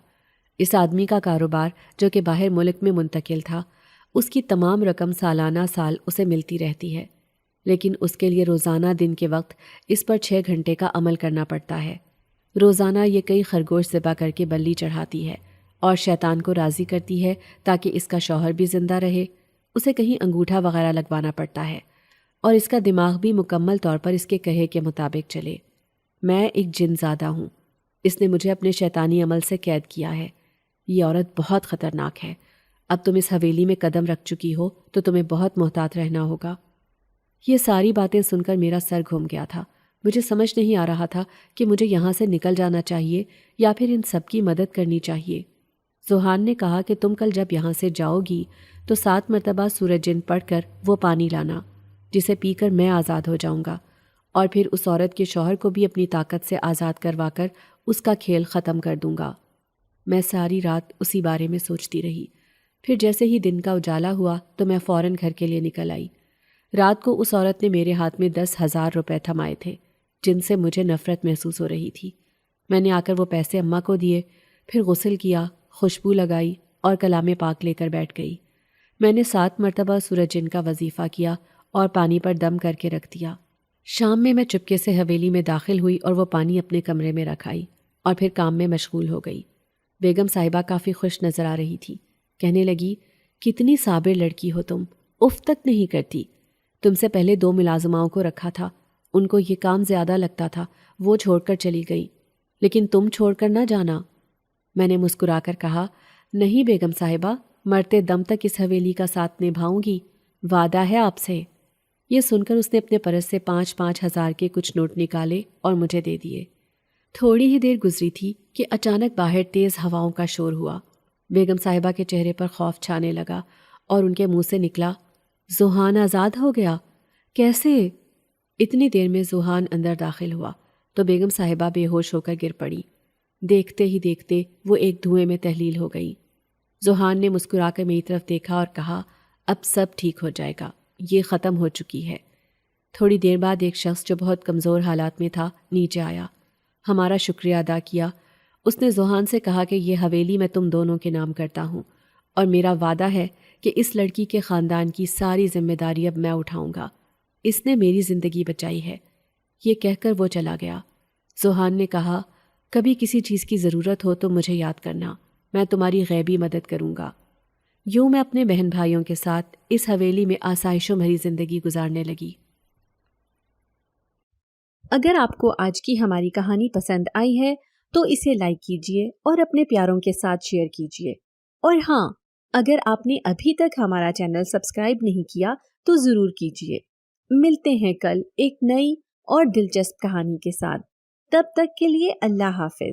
اس آدمی کا کاروبار جو کہ باہر ملک میں منتقل تھا، اس کی تمام رقم سالانہ سال اسے ملتی رہتی ہے، لیکن اس کے لیے روزانہ دن کے وقت اس پر 6 گھنٹے کا عمل کرنا پڑتا ہے۔ روزانہ یہ کئی خرگوش ذبح کر کے بلی چڑھاتی ہے اور شیطان کو راضی کرتی ہے تاکہ اس کا شوہر بھی زندہ رہے۔ اسے کہیں انگوٹھا وغیرہ لگوانا پڑتا ہے اور اس کا دماغ بھی مکمل طور پر اس کے کہے کے مطابق چلے۔ میں ایک جن زادہ ہوں۔ اس نے مجھے اپنے شیطانی عمل سے قید کیا ہے۔ یہ عورت بہت خطرناک ہے۔ اب تم اس حویلی میں قدم رکھ چکی ہو تو تمہیں بہت محتاط رہنا ہوگا۔ یہ ساری باتیں سن کر میرا سر گھوم گیا تھا۔ مجھے سمجھ نہیں آ رہا تھا کہ مجھے یہاں سے نکل جانا چاہیے یا پھر ان سب کی مدد کرنی چاہیے۔ ذوحان نے کہا کہ تم کل جب یہاں سے جاؤ گی تو 7 مرتبہ سورج جن پڑھ کر وہ پانی لانا، جسے پی کر میں آزاد ہو جاؤں گا، اور پھر اس عورت کے شوہر کو بھی اپنی طاقت سے آزاد کروا کر اس کا کھیل ختم کر دوں گا۔ میں ساری رات اسی بارے میں سوچتی رہی۔ پھر جیسے ہی دن کا اجالا ہوا تو میں فوراً گھر کے لیے نکل آئی۔ رات کو اس عورت نے میرے ہاتھ میں 10,000 روپے تھمائے تھے، جن سے مجھے نفرت محسوس ہو رہی تھی۔ میں نے آ کر وہ پیسے اماں کو دیے، پھر غسل کیا، خوشبو لگائی اور کلام پاک لے کر بیٹھ گئی۔ میں نے 7 مرتبہ سورج جن کا وظیفہ کیا اور پانی پر دم کر کے رکھ دیا۔ شام میں چپکے سے حویلی میں داخل ہوئی اور وہ پانی اپنے کمرے میں رکھ آئی اور پھر کام میں مشغول ہو گئی۔ بیگم صاحبہ کافی خوش نظر آ رہی تھی۔ کہنے لگی، کتنی صابر لڑکی ہو تم، اف تک نہیں کرتی۔ تم سے پہلے 2 ملازماؤں کو رکھا تھا، ان کو یہ کام زیادہ لگتا تھا، وہ چھوڑ کر چلی گئی، لیکن تم چھوڑ کر نہ جانا۔ میں نے مسکرا کر کہا، نہیں بیگم صاحبہ، مرتے دم تک اس حویلی کا ساتھ نبھاؤں گی، وعدہ ہے آپ سے۔ یہ سن کر اس نے اپنے پرس سے 5-5 ہزار کے کچھ نوٹ نکالے اور مجھے دے دیے۔ تھوڑی ہی دیر گزری تھی کہ اچانک باہر تیز ہواؤں کا شور ہوا۔ بیگم صاحبہ کے چہرے پر خوف چھانے لگا اور ان کے منہ سے نکلا، ذوحان آزاد ہو گیا؟ کیسے؟ اتنی دیر میں ذوحان اندر داخل ہوا تو بیگم صاحبہ بے ہوش ہو کر گر پڑی۔ دیکھتے ہی دیکھتے وہ ایک دھوئیں میں تحلیل ہو گئی۔ ذوحان نے مسکرا کر میری طرف دیکھا اور کہا، اب سب ٹھیک ہو جائے گا، یہ ختم ہو چکی ہے۔ تھوڑی دیر بعد ایک شخص جو بہت کمزور حالات میں تھا نیچے آیا، ہمارا شکریہ ادا کیا۔ اس نے ذوحان سے کہا کہ یہ حویلی میں تم دونوں کے نام کرتا ہوں اور میرا وعدہ ہے کہ اس لڑکی کے خاندان کی ساری ذمہ داری اب میں اٹھاؤں گا۔ اس نے میری زندگی بچائی ہے۔ یہ کہہ کر وہ چلا گیا۔ ذوحان نے کہا، کبھی کسی چیز کی ضرورت ہو تو مجھے یاد کرنا، میں تمہاری غیبی مدد کروں گا۔ یوں میں اپنے بہن بھائیوں کے ساتھ اس حویلی میں آسائشوں بھری زندگی گزارنے لگی۔ اگر آپ کو آج کی ہماری کہانی پسند آئی ہے تو اسے لائک کیجیے اور اپنے پیاروں کے ساتھ شیئر کیجیے، اور ہاں، اگر آپ نے ابھی تک ہمارا چینل سبسکرائب نہیں کیا تو ضرور کیجیے۔ ملتے ہیں کل ایک نئی اور دلچسپ کہانی کے ساتھ۔ تب تک کے لیے اللہ حافظ۔